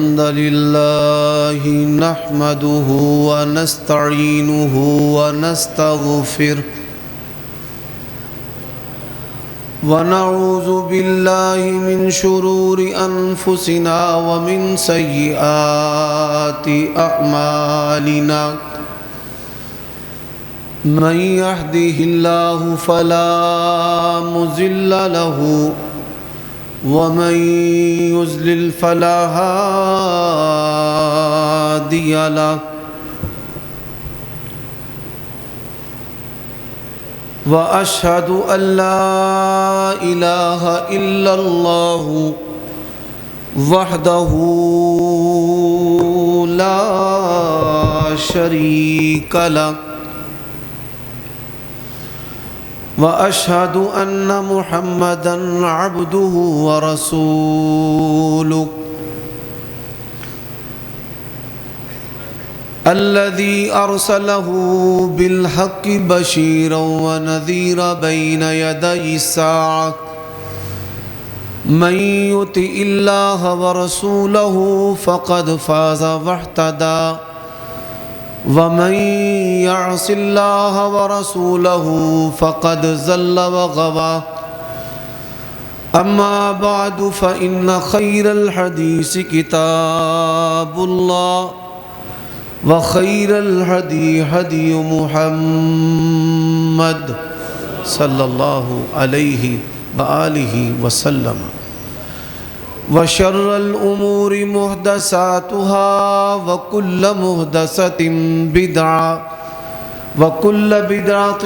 الحمد لله نحمده ونستعينه ونستغفره ونعوذ بالله من شرور أنفسنا ومن سيئات أعمالنا من يهده الله فلا مضل له ومن يضلل فلا هادي له وأشهد أن لا إله إلا الله وحده لا شريك له وأشهد أن محمدًا عبده ورسوله الذي أرسله بالحق بشيرًا ونذيرًا بين يدي الساعة من يطع الله ورسوله فقد فاز واهتدى ومن يعص الله ورسوله فقد ضل وغوى أما بعد فإن خير الحديث كتاب الله وخير الهدي هدي محمد صلى الله عليه وآله وسلم وشر الأمور محدثاتها وكل محدثة بدعة وكل بدعة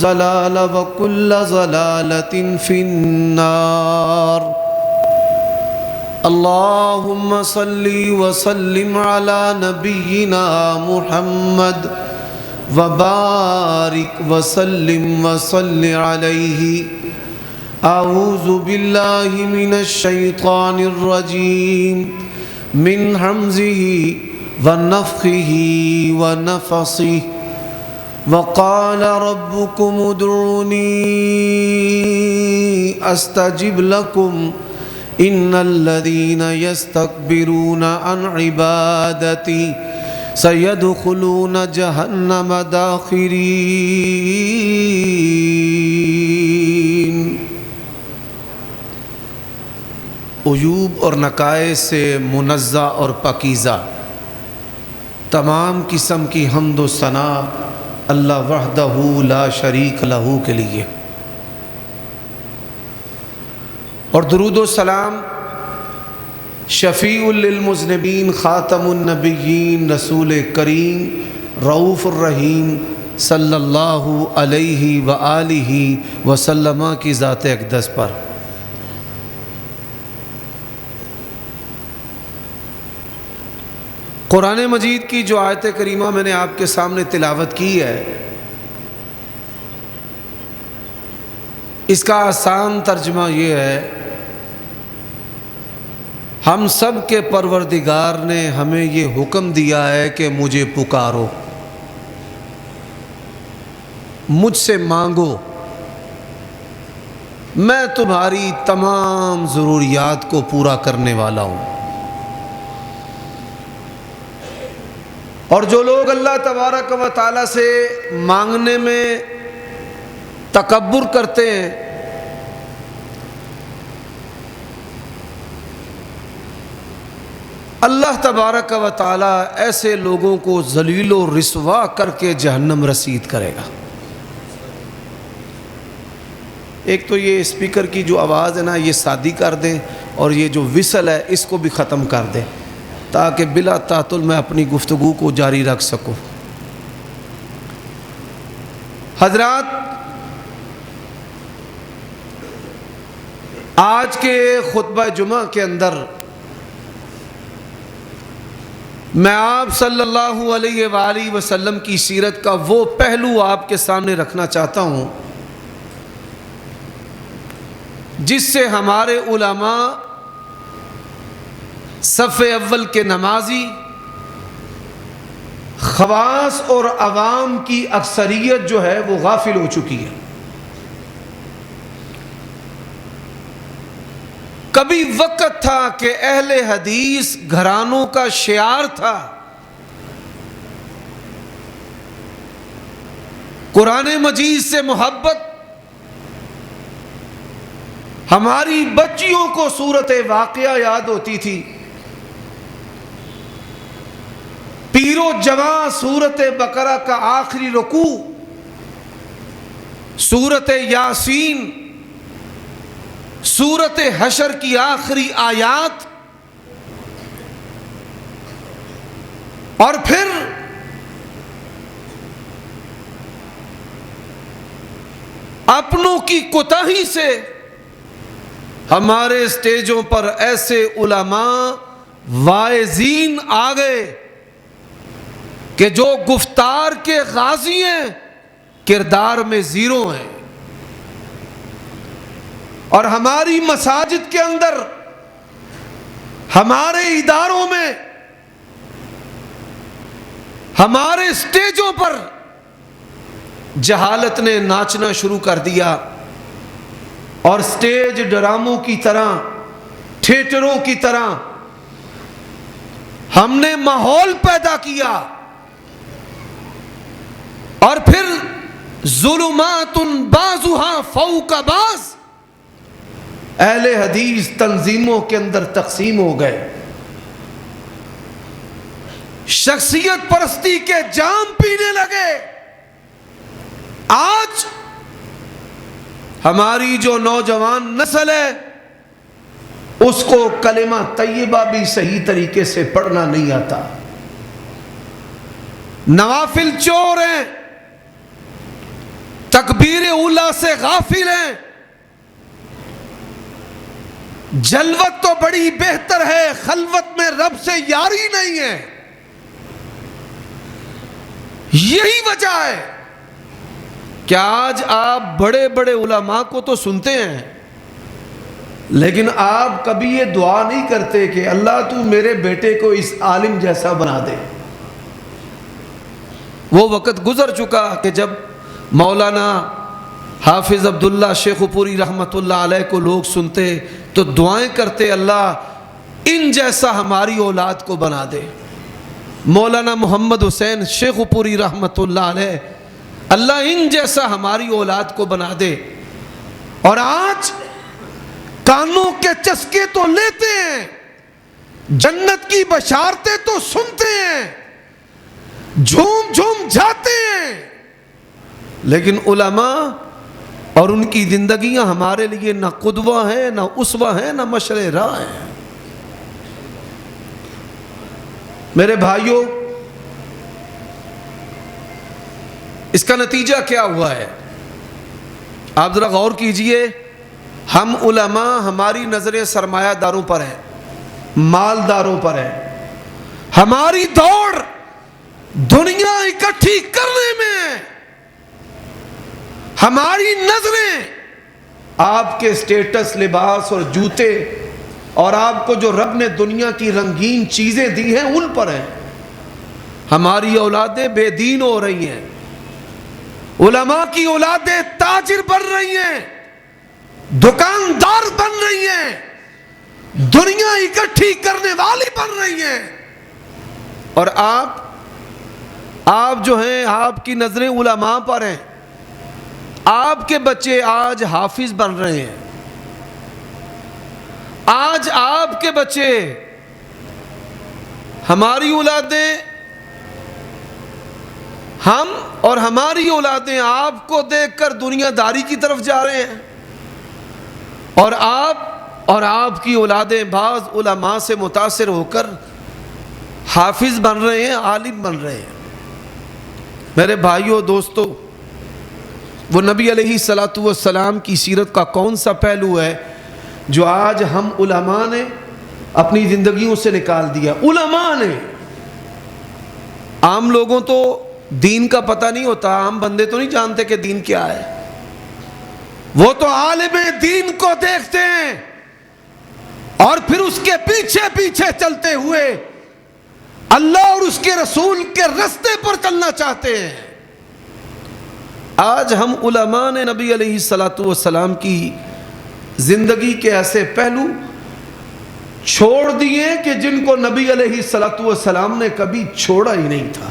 ضلالة وكل ضلالة في النار اللهم صل وسلم على نبينا محمد وبارك وسلم وصل عليه أعوذ بالله من الشيطان الرجيم من همزه ونفخه ونفثه وقال ربكم ادعوني أستجب لكم إن الذين يستكبرون عن عبادتي سيدخلون جهنم داخرين۔ عیوب اور نقائص سے منزہ اور پاکیزہ تمام قسم کی حمد و ثنا اللہ وحدہ لا شریک لہ کے لیے، اور درود و سلام شفیع للمذنبین خاتم النبیین رسول کریم رؤوف الرحیم صلی اللہ علیہ وآلہ وسلم کی ذات اقدس پر۔ قرآن مجید کی جو آیت کریمہ میں نے آپ کے سامنے تلاوت کی ہے، اس کا آسان ترجمہ یہ ہے، ہم سب کے پروردگار نے ہمیں یہ حکم دیا ہے کہ مجھے پکارو، مجھ سے مانگو، میں تمہاری تمام ضروریات کو پورا کرنے والا ہوں۔ اور جو لوگ اللہ تبارک و تعالیٰ سے مانگنے میں تکبر کرتے ہیں، اللہ تبارک و تعالیٰ ایسے لوگوں کو ذلیل و رسوا کر کے جہنم رسید کرے گا۔ ایک تو یہ اسپیکر کی جو آواز ہے نا، یہ سادی کر دیں، اور یہ جو وسل ہے اس کو بھی ختم کر دیں تاکہ بلا تعطل میں اپنی گفتگو کو جاری رکھ سکوں۔ حضرات، آج کے خطبہ جمعہ کے اندر میں آپ صلی اللہ علیہ وآلہ وسلم کی سیرت کا وہ پہلو آپ کے سامنے رکھنا چاہتا ہوں جس سے ہمارے علماء صف اول کے نمازی، خواص اور عوام کی اکثریت جو ہے وہ غافل ہو چکی ہے۔ کبھی وقت تھا کہ اہل حدیث گھرانوں کا شعار تھا. قرآن مجید سے محبت. ہماری بچیوں کو سورت واقعہ یاد ہوتی تھی. پیر و جوان سورت بقرہ کا آخری رکوع، سورت یاسین، سورت حشر کی آخری آیات، اور پھر اپنوں کی کوتاہی سے ہمارے اسٹیجوں پر ایسے علماء واعظین آ گئے کہ جو گفتار کے غازی ہیں، کردار میں زیرو ہیں. اور ہماری مساجد کے اندر، ہمارے اداروں میں، ہمارے اسٹیجوں پر جہالت نے ناچنا شروع کر دیا، اور اسٹیج ڈراموں کی طرح، تھیٹروں کی طرح ہم نے ماحول پیدا کیا. اور پھر ظلمات بعضها فوق بعض اہل حدیث تنظیموں کے اندر تقسیم ہو گئے. شخصیت پرستی کے جام پینے لگے. آج ہماری جو نوجوان نسل ہے اس کو کلمہ طیبہ بھی صحیح طریقے سے پڑھنا نہیں آتا. نوافل چور ہیں، تکبیر اولیٰ سے غافل ہیں. جلوت تو بڑی بہتر ہے، خلوت میں رب سے یاری نہیں ہے. یہی وجہ ہے کہ آج آپ بڑے بڑے علماء کو تو سنتے ہیں، لیکن آپ کبھی یہ دعا نہیں کرتے کہ اللہ تو میرے بیٹے کو اس عالم جیسا بنا دے. وہ وقت گزر چکا کہ جب مولانا حافظ عبداللہ شیخ پوری رحمت اللہ علیہ کو لوگ سنتے تو دعائیں کرتے، اللہ ان جیسا ہماری اولاد کو بنا دے. مولانا محمد حسین شیخ پوری رحمت اللہ علیہ، اللہ ان جیسا ہماری اولاد کو بنا دے. اور آج کانوں کے چسکے تو لیتے ہیں، جنت کی بشارتیں تو سنتے ہیں، جھوم جھوم جاتے ہیں، لیکن علماء اور ان کی زندگیاں ہمارے لیے نہ قدوہ ہیں، نہ اسوہ ہیں، نہ مشرع راہ ہیں. میرے بھائیوں، اس کا نتیجہ کیا ہوا ہے؟ آپ ذرا غور کیجئے. ہم علماء، ہماری نظریں سرمایہ داروں پر ہیں، مالداروں پر ہیں. ہماری دوڑ دنیا اکٹھی کرنے میں، ہماری نظریں آپ کے سٹیٹس، لباس اور جوتے، اور آپ کو جو رب نے دنیا کی رنگین چیزیں دی ہیں ان پر ہیں. ہماری اولادیں بے دین ہو رہی ہیں، علماء کی اولادیں تاجر بن رہی ہیں، دکاندار بن رہی ہیں، دنیا اکٹھی کرنے والی بن رہی ہیں. اور آپ جو ہیں، آپ کی نظریں علماء پر ہیں. آپ کے بچے آج حافظ بن رہے ہیں. آج آپ کے بچے، ہماری اولادیں، ہم اور ہماری اولادیں آپ کو دیکھ کر دنیا داری کی طرف جا رہے ہیں. اور آپ کی اولادیں بعض علماء سے متاثر ہو کر حافظ بن رہے ہیں، عالم بن رہے ہیں. میرے بھائیوں، دوستو، وہ نبی علیہ الصلوۃ والسلام کی سیرت کا کون سا پہلو ہے جو آج ہم علماء نے اپنی زندگیوں سے نکال دیا؟ علماء نے. عام لوگوں تو دین کا پتہ نہیں ہوتا، عام بندے تو نہیں جانتے کہ دین کیا ہے. وہ تو عالم دین کو دیکھتے ہیں اور پھر اس کے پیچھے پیچھے چلتے ہوئے اللہ اور اس کے رسول کے رستے پر چلنا چاہتے ہیں. آج ہم علماء نے نبی علیہ الصلوۃ والسلام کی زندگی کے ایسے پہلو چھوڑ دیے کہ جن کو نبی علیہ السلام نے کبھی چھوڑا ہی نہیں تھا۔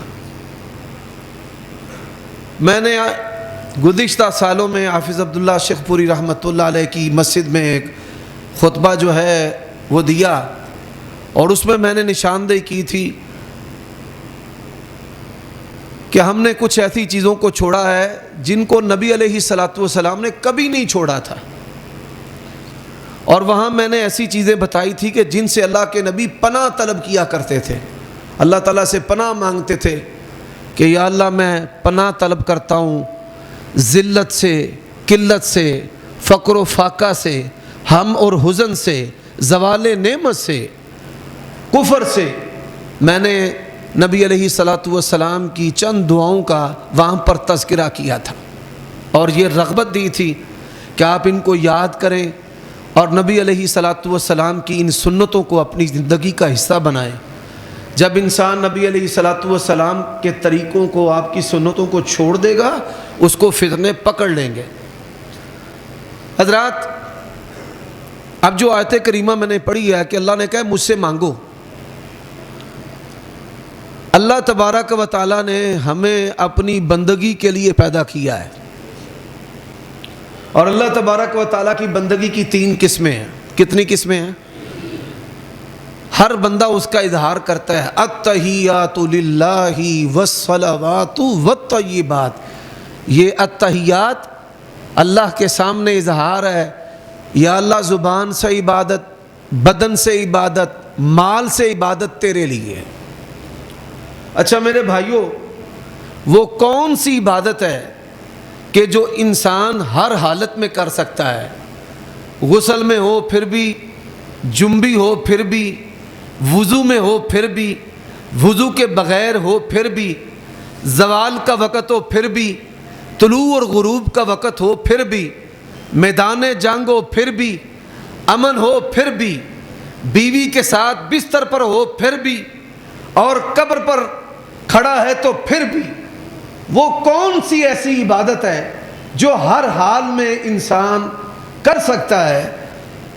میں نے گزشتہ سالوں میں حافظ عبداللہ شیخ پوری رحمۃ اللہ علیہ کی مسجد میں ایک خطبہ جو ہے وہ دیا، اور اس میں نے نشاندہی کی تھی کہ ہم نے کچھ ایسی چیزوں کو چھوڑا ہے جن کو نبی علیہ السلام نے کبھی نہیں چھوڑا تھا، اور وہاں میں نے ایسی چیزیں بتائی تھی کہ جن سے اللہ کے نبی پناہ طلب کیا کرتے تھے، اللہ تعالیٰ سے پناہ مانگتے تھے کہ یا اللہ میں پناہ طلب کرتا ہوں ذلت سے، قلت سے، فقر و فاقہ سے، ہم اور حزن سے، زوال نعمت سے، کفر سے۔ میں نے نبی علیہ السلام کی چند دعاؤں کا وہاں پر تذکرہ کیا تھا، اور یہ رغبت دی تھی کہ آپ ان کو یاد کریں اور نبی علیہ السلام کی ان سنتوں کو اپنی زندگی کا حصہ بنائیں۔ جب انسان نبی علیہ السلام کے طریقوں کو، آپ کی سنتوں کو چھوڑ دے گا، اس کو فتنے پکڑ لیں گے۔ حضرات، اب جو آیت کریمہ میں نے پڑھی ہے کہ اللہ نے کہا مجھ سے مانگو، اللہ تبارک و تعالیٰ نے ہمیں اپنی بندگی کے لیے پیدا کیا ہے، اور اللہ تبارک و تعالیٰ کی بندگی کی 3 قسمیں ہیں۔ کتنی قسمیں ہیں؟ ہر بندہ اس کا اظہار کرتا ہے، التحیات للہ والصلوات والطیبات۔ یہ التحیات اللہ کے سامنے اظہار ہے، یا اللہ زبان سے عبادت، بدن سے عبادت، مال سے عبادت تیرے لیے ہے۔ اچھا میرے بھائیوں، وہ کون سی عبادت ہے کہ جو انسان ہر حالت میں کر سکتا ہے؟ غسل میں ہو پھر بھی، جنبی ہو پھر بھی، وضو میں ہو پھر بھی، وضو کے بغیر ہو پھر بھی، زوال کا وقت ہو پھر بھی، طلوع اور غروب کا وقت ہو پھر بھی، میدان جنگ ہو پھر بھی، امن ہو پھر بھی، بیوی کے ساتھ بستر پر ہو پھر بھی، اور قبر پر کھڑا ہے تو پھر بھی۔ وہ کون سی ایسی عبادت ہے جو ہر حال میں انسان کر سکتا ہے؟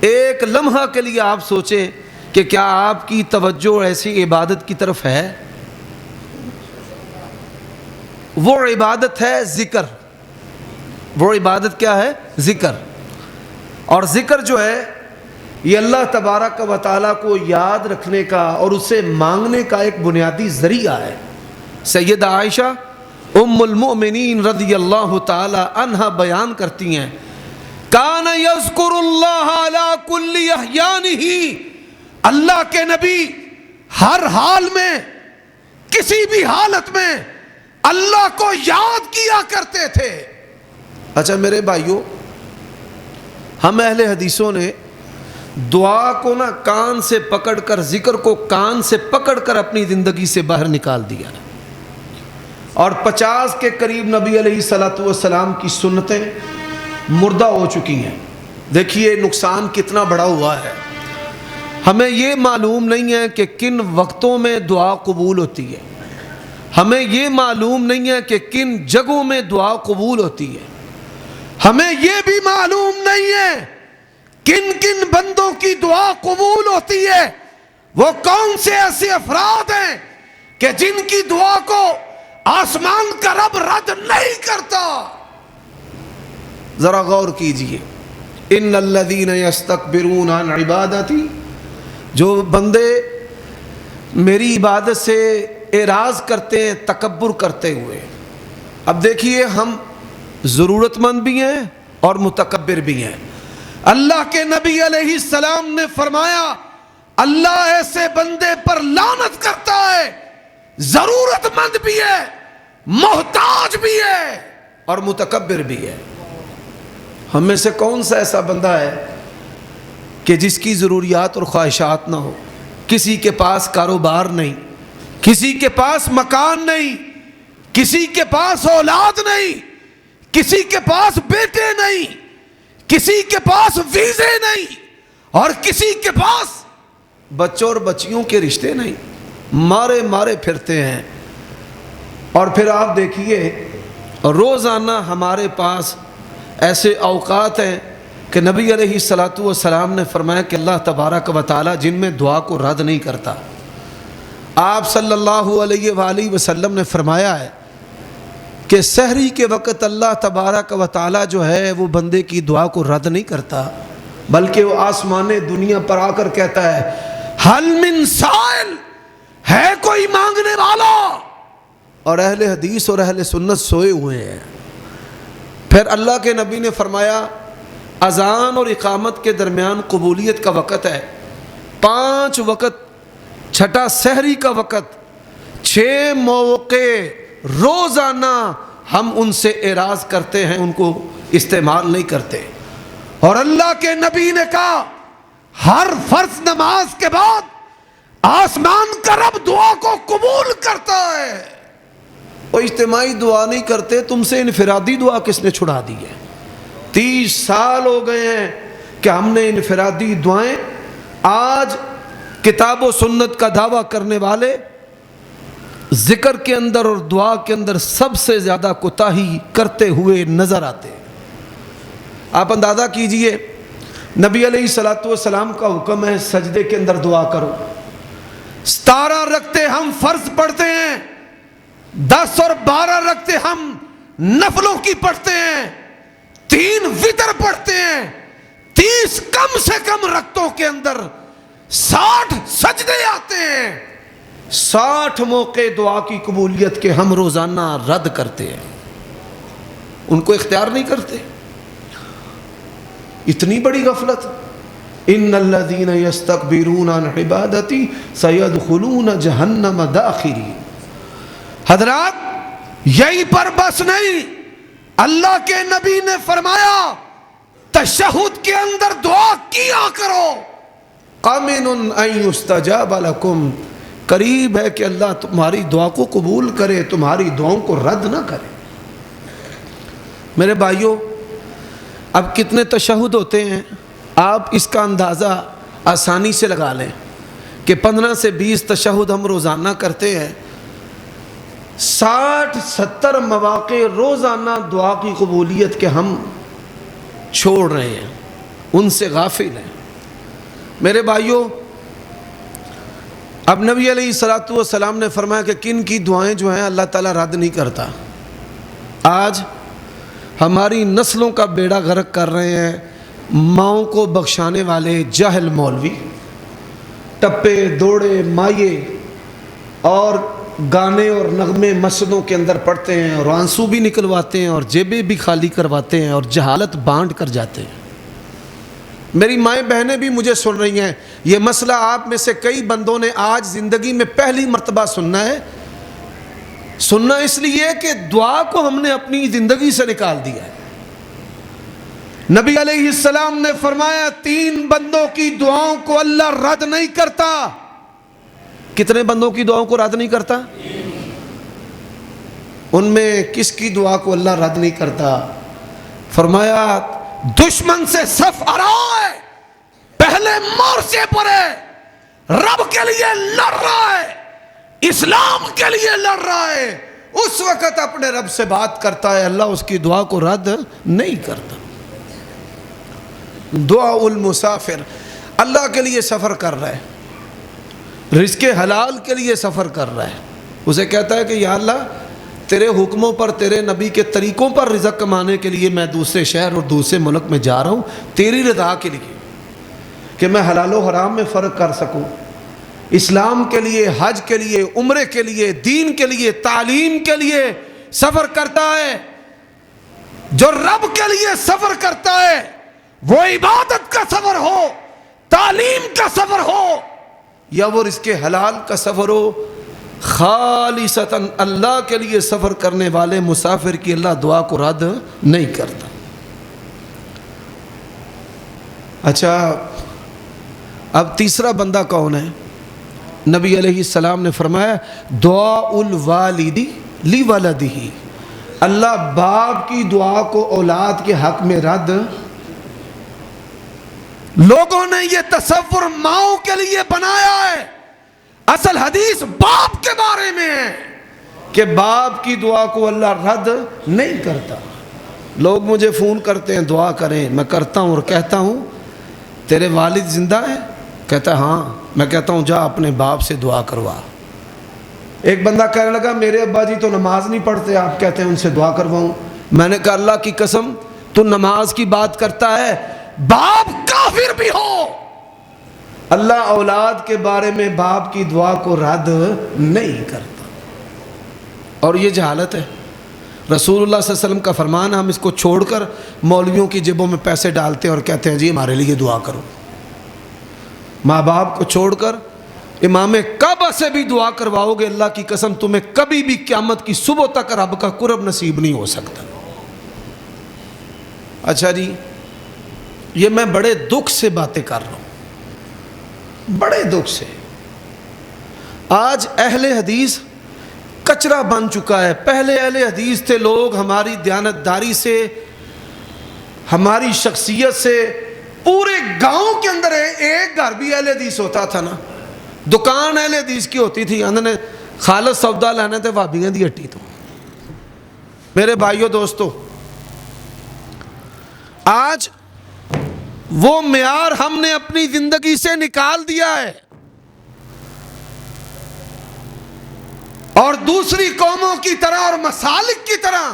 ایک لمحہ کے لیے آپ سوچیں کہ کیا آپ کی توجہ ایسی عبادت کی طرف ہے؟ وہ عبادت ہے ذکر۔ وہ عبادت کیا ہے؟ ذکر۔ اور ذکر جو ہے یہ اللہ تبارک و تعالیٰ کو یاد رکھنے کا اور اسے مانگنے کا ایک بنیادی ذریعہ ہے۔ سیدہ عائشہ ام المؤمنین رضی اللہ تعالی عنہا بیان کرتی ہیں، کان یذکر اللہ علی کل احیانہ، اللہ کے نبی ہر حال میں، کسی بھی حالت میں اللہ کو یاد کیا کرتے تھے۔ اچھا میرے بھائیوں، ہم اہل حدیثوں نے دعا کو کان سے پکڑ کر، ذکر کو کان سے پکڑ کر اپنی زندگی سے باہر نکال دیا، اور 50 کے قریب نبی علیہ السلام کی سنتیں مردہ ہو چکی ہیں۔ دیکھیے نقصان کتنا بڑا ہوا ہے۔ ہمیں یہ معلوم نہیں ہے کہ کن وقتوں میں دعا قبول ہوتی ہے، ہمیں یہ معلوم نہیں ہے کہ کن جگہوں میں دعا قبول ہوتی ہے، ہمیں یہ بھی معلوم نہیں ہے کن کن بندوں کی دعا قبول ہوتی ہے۔ وہ کون سے ایسے افراد ہیں کہ جن کی دعا کو آسمان کا رب رد نہیں کرتا؟ ذرا غور کیجئے، ان الذین یستکبرون عن عبادتی، جو بندے میری عبادت سے اعراض کرتے ہیں، تکبر کرتے ہوئے۔ اب دیکھیے، ہم ضرورت مند بھی ہیں اور متکبر بھی ہیں۔ اللہ کے نبی علیہ السلام نے فرمایا، اللہ ایسے بندے پر لعنت کرتا ہے، ضرورت مند بھی ہے، محتاج بھی ہے اور متکبر بھی ہے۔ ہم میں سے کون سا ایسا بندہ ہے کہ جس کی ضروریات اور خواہشات نہ ہو؟ کسی کے پاس کاروبار نہیں، کسی کے پاس مکان نہیں، کسی کے پاس اولاد نہیں، کسی کے پاس بیٹے نہیں، کسی کے پاس ویزے نہیں، اور کسی کے پاس بچوں اور بچیوں کے رشتے نہیں، مارے مارے پھرتے ہیں۔ اور پھر آپ دیکھیے، روزانہ ہمارے پاس ایسے اوقات ہیں کہ نبی علیہ الصلوۃ والسلام نے فرمایا کہ اللہ تبارک و تعالی جن میں دعا کو رد نہیں کرتا، آپ صلی اللہ علیہ وآلہ وسلم نے فرمایا ہے کہ سحری کے وقت اللہ تبارک و تعالی جو ہے وہ بندے کی دعا کو رد نہیں کرتا، بلکہ وہ آسمان دنیا پر آ کر کہتا ہے حل من سائل، ہے کوئی مانگنے والا؟ اور اہل حدیث اور اہل سنت سوئے ہوئے ہیں۔ پھر اللہ کے نبی نے فرمایا اذان اور اقامت کے درمیان قبولیت کا وقت ہے 5 وقت، چھٹا سحری کا وقت، 6 موقع روزانہ ہم ان سے اعراض کرتے ہیں، ان کو استعمال نہیں کرتے۔ اور اللہ کے نبی نے کہا ہر فرض نماز کے بعد آسمان کا رب دعا کو قبول کرتا ہے۔ وہ اجتماعی دعا نہیں کرتے، تم سے انفرادی دعا کس نے چھڑا دی ہے؟ 30 سال ہو گئے ہیں کہ ہم نے انفرادی دعائیں، آج کتاب و سنت کا دعویٰ کرنے والے ذکر کے اندر اور دعا کے اندر سب سے زیادہ کوتاہی کرتے ہوئے نظر آتے ہیں۔ آپ اندازہ کیجئے نبی علیہ الصلوۃ والسلام کا حکم ہے سجدے کے اندر دعا کرو، 17 رکعتیں ہم فرض پڑھتے ہیں، 10 اور 12 رکعتیں ہم نفلوں کی پڑھتے ہیں، 3 وتر پڑھتے ہیں، 30 کم سے کم رکعتوں کے اندر 60 سجدے آتے ہیں، 60 موقع دعا کی قبولیت کے ہم روزانہ رد کرتے ہیں، ان کو اختیار نہیں کرتے۔ اتنی بڑی غفلت۔ ان الذین یستکبرون عن عبادتی سیدخلون جہنم داخرین۔ حضرات یہی پر بس نہیں، اللہ کے نبی نے فرمایا تشہد کے اندر دعا کیا کرو، قامن ان یستجاب لکم، قریب ہے کہ اللہ تمہاری دعا کو قبول کرے، تمہاری دعاؤں کو رد نہ کرے۔ میرے بھائیوں، اب کتنے تشہد ہوتے ہیں آپ اس کا اندازہ آسانی سے لگا لیں کہ 15 سے 20 تشہد ہم روزانہ کرتے ہیں، 60-70 مواقع روزانہ دعا کی قبولیت کے ہم چھوڑ رہے ہیں، ان سے غافل ہیں۔ میرے بھائیوں، اب نبی علیہ الصلوۃ والسلام نے فرمایا کہ کن کی دعائیں جو ہیں اللہ تعالیٰ رد نہیں کرتا۔ آج ہماری نسلوں کا بیڑا غرق کر رہے ہیں ماؤں کو بخشانے والے جاہل مولوی، ٹپے دوڑے مائے اور گانے اور نغمے مسجدوں کے اندر پڑھتے ہیں اور آنسو بھی نکلواتے ہیں اور جیبیں بھی خالی کرواتے ہیں اور جہالت بانٹ کر جاتے ہیں۔ میری مائیں بہنیں بھی مجھے سن رہی ہیں، یہ مسئلہ آپ میں سے کئی بندوں نے آج زندگی میں پہلی مرتبہ سننا ہے۔ سننا اس لیے کہ دعا کو ہم نے اپنی زندگی سے نکال دیا ہے۔ نبی علیہ السلام نے فرمایا 3 بندوں کی دعاؤں کو اللہ رد نہیں کرتا۔ کتنے بندوں کی دعاؤں کو رد نہیں کرتا؟ ان میں کس کی دعا کو اللہ رد نہیں کرتا؟ فرمایا دشمن سے صف آرا ہے، پہلے مورچے پر ہے، رب کے لیے لڑ رہا ہے، اسلام کے لیے لڑ رہا ہے، اس وقت اپنے رب سے بات کرتا ہے، اللہ اس کی دعا کو رد نہیں کرتا۔ دعا المسافر، اللہ کے لیے سفر کر رہا ہے، رزق حلال کے لیے سفر کر رہا ہے، اسے کہتا ہے کہ یا اللہ تیرے حکموں پر، تیرے نبی کے طریقوں پر رزق کمانے کے لیے میں دوسرے شہر اور دوسرے ملک میں جا رہا ہوں، تیری رضا کے لیے کہ میں حلال و حرام میں فرق کر سکوں، اسلام کے لیے، حج کے لیے، عمرے کے لیے، دین کے لیے، تعلیم کے لیے سفر کرتا ہے۔ جو رب کے لیے سفر کرتا ہے، وہ عبادت کا سفر ہو، تعلیم کا سفر ہو یا وہ رزق حلال کا سفر ہو، خالصتاً اللہ کے لیے سفر کرنے والے مسافر کی اللہ دعا کو رد نہیں کرتا۔ اچھا، اب تیسرا بندہ کون ہے؟ نبی علیہ السلام نے فرمایا دعا الوالدی لی ولدہ، اللہ باپ کی دعا کو اولاد کے حق میں رد۔ لوگوں نے یہ تصور ماؤں کے لیے بنایا ہے، اصل حدیث باپ کے بارے میں ہے کہ باپ کی دعا کو اللہ رد نہیں کرتا۔ لوگ مجھے فون کرتے ہیں دعا کریں، میں کرتا ہوں اور کہتا ہوں تیرے والد زندہ ہیں؟ کہتا ہے ہاں۔ میں کہتا ہوں جا اپنے باپ سے دعا کروا۔ ایک بندہ کہنے لگا میرے ابا جی تو نماز نہیں پڑھتے، آپ کہتے ہیں ان سے دعا کرواؤں؟ میں نے کہا اللہ کی قسم تو نماز کی بات کرتا ہے، باپ کافر بھی ہو، اللہ اولاد کے بارے میں باپ کی دعا کو رد نہیں کرتا۔ اور یہ جہالت ہے۔ رسول اللہ صلی اللہ علیہ وسلم کا فرمان، ہم اس کو چھوڑ کر مولویوں کی جیبوں میں پیسے ڈالتے ہیں اور کہتے ہیں جی ہمارے لیے دعا کرو۔ ماں باپ کو چھوڑ کر امام کعبہ سے بھی دعا کرواؤ گے، اللہ کی قسم تمہیں کبھی بھی قیامت کی صبح تک رب کا قرب نصیب نہیں ہو سکتا۔ اچھا جی، یہ میں بڑے دکھ سے باتیں کر رہا ہوں، بڑے دکھ سے۔ آج اہل حدیث کچرا بن چکا ہے۔ پہلے اہل حدیث تھے لوگ، ہماری دیانتداری سے، ہماری شخصیت سے، پورے گاؤں کے اندر ایک گھر بھی اہل حدیث ہوتا تھا نا، دکان اہل حدیث کی ہوتی تھی، اندر خالص سودا لینے تھے بھابیاں دی ہٹی تو۔ میرے بھائیوں دوستو، آج وہ معیار ہم نے اپنی زندگی سے نکال دیا ہے، اور دوسری قوموں کی طرح اور مسالک کی طرح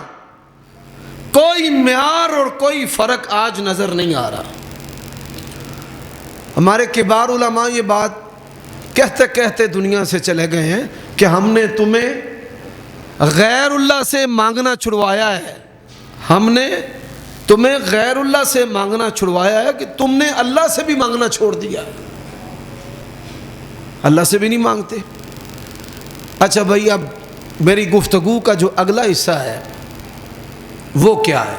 کوئی معیار اور کوئی فرق آج نظر نہیں آ رہا۔ ہمارے کبار علماء یہ بات کہتے کہتے دنیا سے چلے گئے ہیں کہ ہم نے تمہیں غیر اللہ سے مانگنا چھڑوایا ہے، ہم نے تمہیں غیر اللہ سے مانگنا چھڑوایا ہے کہ تم نے اللہ سے بھی مانگنا چھوڑ دیا، اللہ سے بھی نہیں مانگتے۔ اچھا بھائی، اب میری گفتگو کا جو اگلا حصہ ہے وہ کیا ہے؟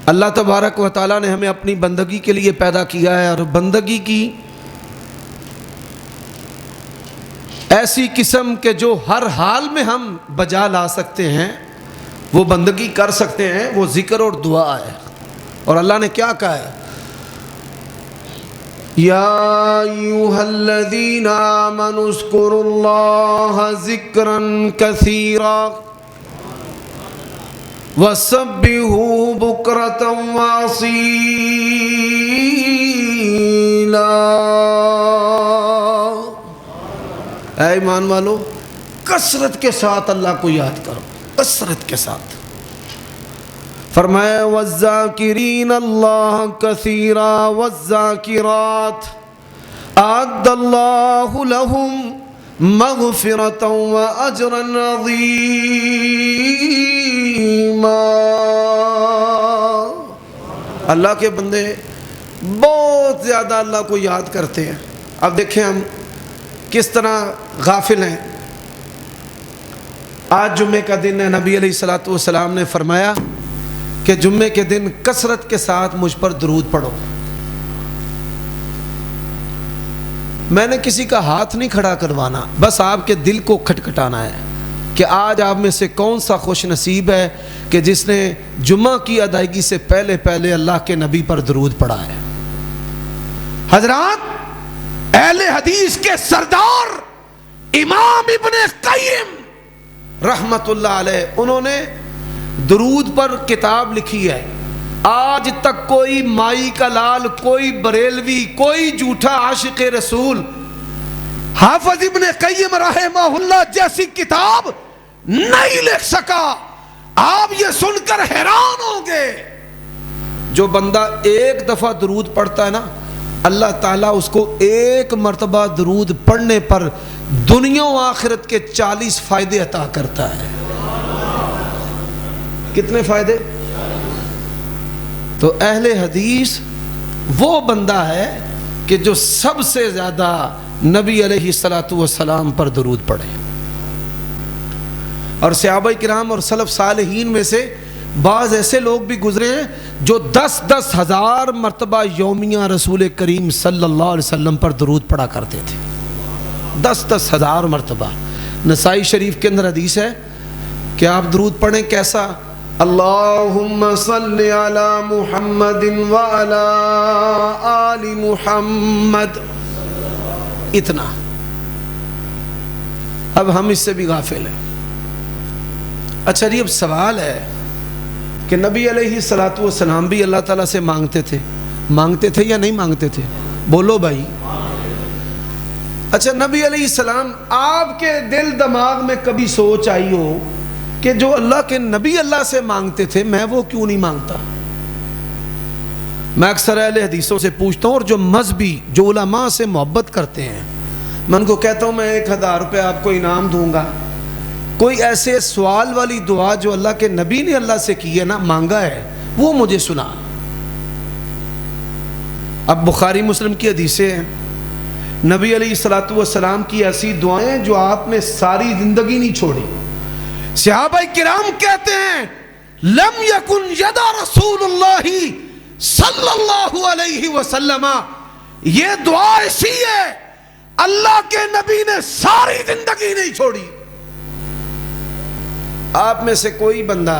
اللہ تبارک و تعالیٰ نے ہمیں اپنی بندگی کے لیے پیدا کیا ہے، اور بندگی کی ایسی قسم کے جو ہر حال میں ہم بجا لا سکتے ہیں، وہ بندگی کر سکتے ہیں، وہ ذکر اور دعا ہے۔ اور اللہ نے کیا کہا ہے؟ یا ایھا الذین آمنوا اذکروا اللہ ذکرا کثیرا وسبحوہ بکرۃ واصیلا۔ اے ایمان والو، کثرت کے ساتھ اللہ کو یاد کرو، کثرت کے ساتھ۔ فرمایا والذاکرین اللہ کثیرا والذاکرات اعد اللہ لہم مغفرۃ واجرا عظیما۔ اللہ کے بندے بہت زیادہ اللہ کو یاد کرتے ہیں۔ اب دیکھیں ہم کس طرح غافل ہیں۔ آج جمعے کا دن ہے، نبی علیہ الصلوۃ والسلام نے فرمایا کہ جمعے کے دن کثرت کے ساتھ مجھ پر درود پڑھو۔ میں نے کسی کا ہاتھ نہیں کھڑا کروانا، بس آپ کے دل کو کھٹکھٹانا ہے کہ آج آپ میں سے کون سا خوش نصیب ہے کہ جس نے جمعہ کی ادائیگی سے پہلے پہلے اللہ کے نبی پر درود پڑھا ہے۔ حضرات، اہل حدیث کے سردار امام ابن قیم رحمت اللہ علیہ، انہوں نے درود پر کتاب لکھی ہے۔ آج تک کوئی مائی کا لال، کوئی بریلوی، کوئی جھوٹا عاشق رسول حافظ ابن قیم رحمہ اللہ جیسی کتاب نہیں لکھ سکا۔ آپ یہ سن کر حیران ہوں گے، جو بندہ ایک دفعہ درود پڑھتا ہے نا، اللہ تعالیٰ اس کو ایک مرتبہ درود پڑھنے پر دنیا و آخرت کے 40 فائدے عطا کرتا ہے۔ کتنے فائدے؟ تو اہل حدیث وہ بندہ ہے کہ جو سب سے زیادہ نبی علیہ الصلوۃ والسلام پر درود پڑھے۔ اور صحابہ کرام اور سلف صالحین میں سے بعض ایسے لوگ بھی گزرے ہیں جو 10,000 ہزار مرتبہ یومیہ رسول کریم صلی اللہ علیہ وسلم پر درود پڑھا کرتے تھے۔ 10,000 ہزار مرتبہ۔ نسائی شریف کے اندر حدیث ہے کہ آپ درود پڑھیں کیسا؟ اللہم صلی علی محمد وعلی آل محمد، اتنا۔ اب ہم اس سے بھی غافل ہیں۔ اچھا جی، اب سوال ہے کہ نبی علیہ الصلوۃ والسلام بھی اللہ تعالیٰ سے مانگتے تھے یا نہیں مانگتے تھے؟ بولو بھائی۔ اچھا، نبی علیہ السلام، آپ کے دل دماغ میں کبھی سوچ آئی ہو کہ جو اللہ کے نبی اللہ سے مانگتے تھے میں وہ کیوں نہیں مانگتا؟ میں اکثر اہل حدیثوں سے پوچھتا ہوں، اور جو مذہبی، جو علماء سے محبت کرتے ہیں، میں ان کو کہتا ہوں میں 1000 روپے آپ کو انعام دوں گا، کوئی ایسے سوال والی دعا جو اللہ کے نبی نے اللہ سے کی ہے نا، مانگا ہے، وہ مجھے سنا۔ اب بخاری مسلم کی حدیثیں ہیں، نبی علیہ الصلوۃ والسلام کی ایسی دعائیں جو آپ نے ساری زندگی نہیں چھوڑی۔ صحابہ کرام کہتے ہیں لم یکن یدا رسول اللہ صلی اللہ علیہ وسلم، یہ دعا ایسی ہے اللہ کے نبی نے ساری زندگی نہیں چھوڑی۔ آپ میں سے کوئی بندہ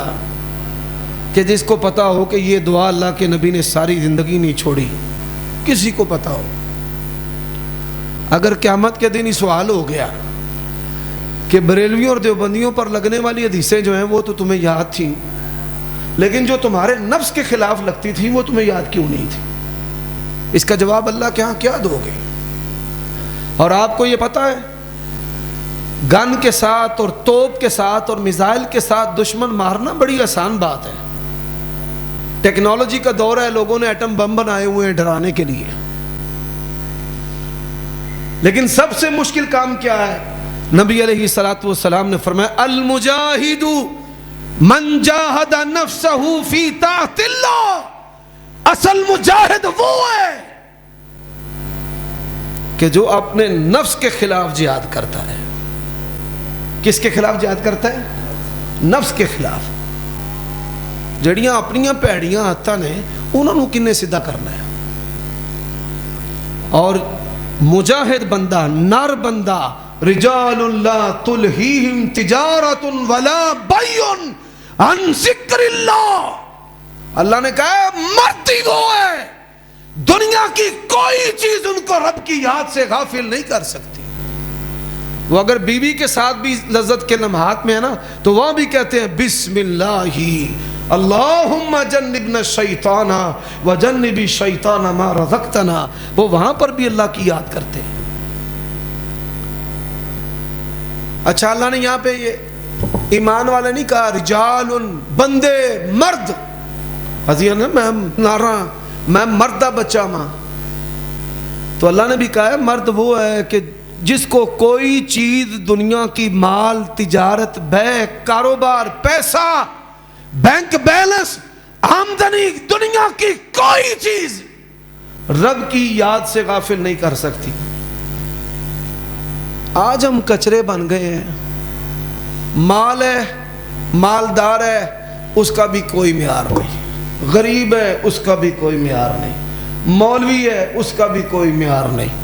کہ جس کو پتا ہو کہ یہ دعا اللہ کے نبی نے ساری زندگی نہیں چھوڑی، کسی کو پتا ہو؟ اگر قیامت کے دن یہ سوال ہو گیا کہ بریلویوں اور دیوبندیوں پر لگنے والی حدیثیں جو ہیں وہ تو تمہیں یاد تھیں، لیکن جو تمہارے نفس کے خلاف لگتی تھی وہ تمہیں یاد کیوں نہیں تھی؟ اس کا جواب اللہ کے ہاں کیا دو گے؟ اور آپ کو یہ پتا ہے گن کے ساتھ اور توپ کے ساتھ اور میزائل کے ساتھ دشمن مارنا بڑی آسان بات ہے۔ ٹیکنالوجی کا دور ہے، لوگوں نے ایٹم بم بنائے ہوئے ہیں ڈرانے کے لیے، لیکن سب سے مشکل کام کیا ہے؟ نبی علیہ الصلوۃ والسلام نے فرمایا المجاہد من جاہد نفسہ فی طاعت اللہ، اصل مجاہد وہ ہے کہ جو اپنے نفس کے خلاف جہاد کرتا ہے۔ کس کے خلاف جہاد کرتا ہے؟ نفس کے خلاف۔ جڑیاں اپنیاں پیڑیاں آتا نے انہوں نے کنے سیدھا کرنا ہے۔ اور مجاہد بندہ، نر بندہ، رجال لا تلہیہم تجارت ولا بیع عن ذکر اللہ، اللہ نے کہا مرد ہی وہ ہے، دنیا کی کوئی چیز ان کو رب کی یاد سے غافل نہیں کر سکتی۔ وہ اگر بیوی کے ساتھ بھی لذت کے لمحات میں ہے نا تو وہاں بھی کہتے ہیں بسم اللہ اللہم جنبنا الشیطان وجنب الشیطان ما رزقتنا، وہ وہاں پر بھی اللہ کی یاد کرتے ہیں۔ اچھا، اللہ نے یہاں پہ یہ ایمان والے نہیں کہا رجال، بندے، مرد، حضیر میں نارا میں مردہ بچہ ماں، تو اللہ نے بھی کہا ہے مرد وہ ہے کہ جس کو کوئی چیز دنیا کی مال، تجارت، بے، کاروبار، پیسہ، بینک بیلنس، آمدنی، دنیا کی کوئی چیز رب کی یاد سے غافل نہیں کر سکتی۔ آج ہم کچرے بن گئے ہیں، مال ہے، مالدار ہے، اس کا بھی کوئی معیار نہیں، غریب ہے اس کا بھی کوئی معیار نہیں، مولوی ہے اس کا بھی کوئی معیار نہیں،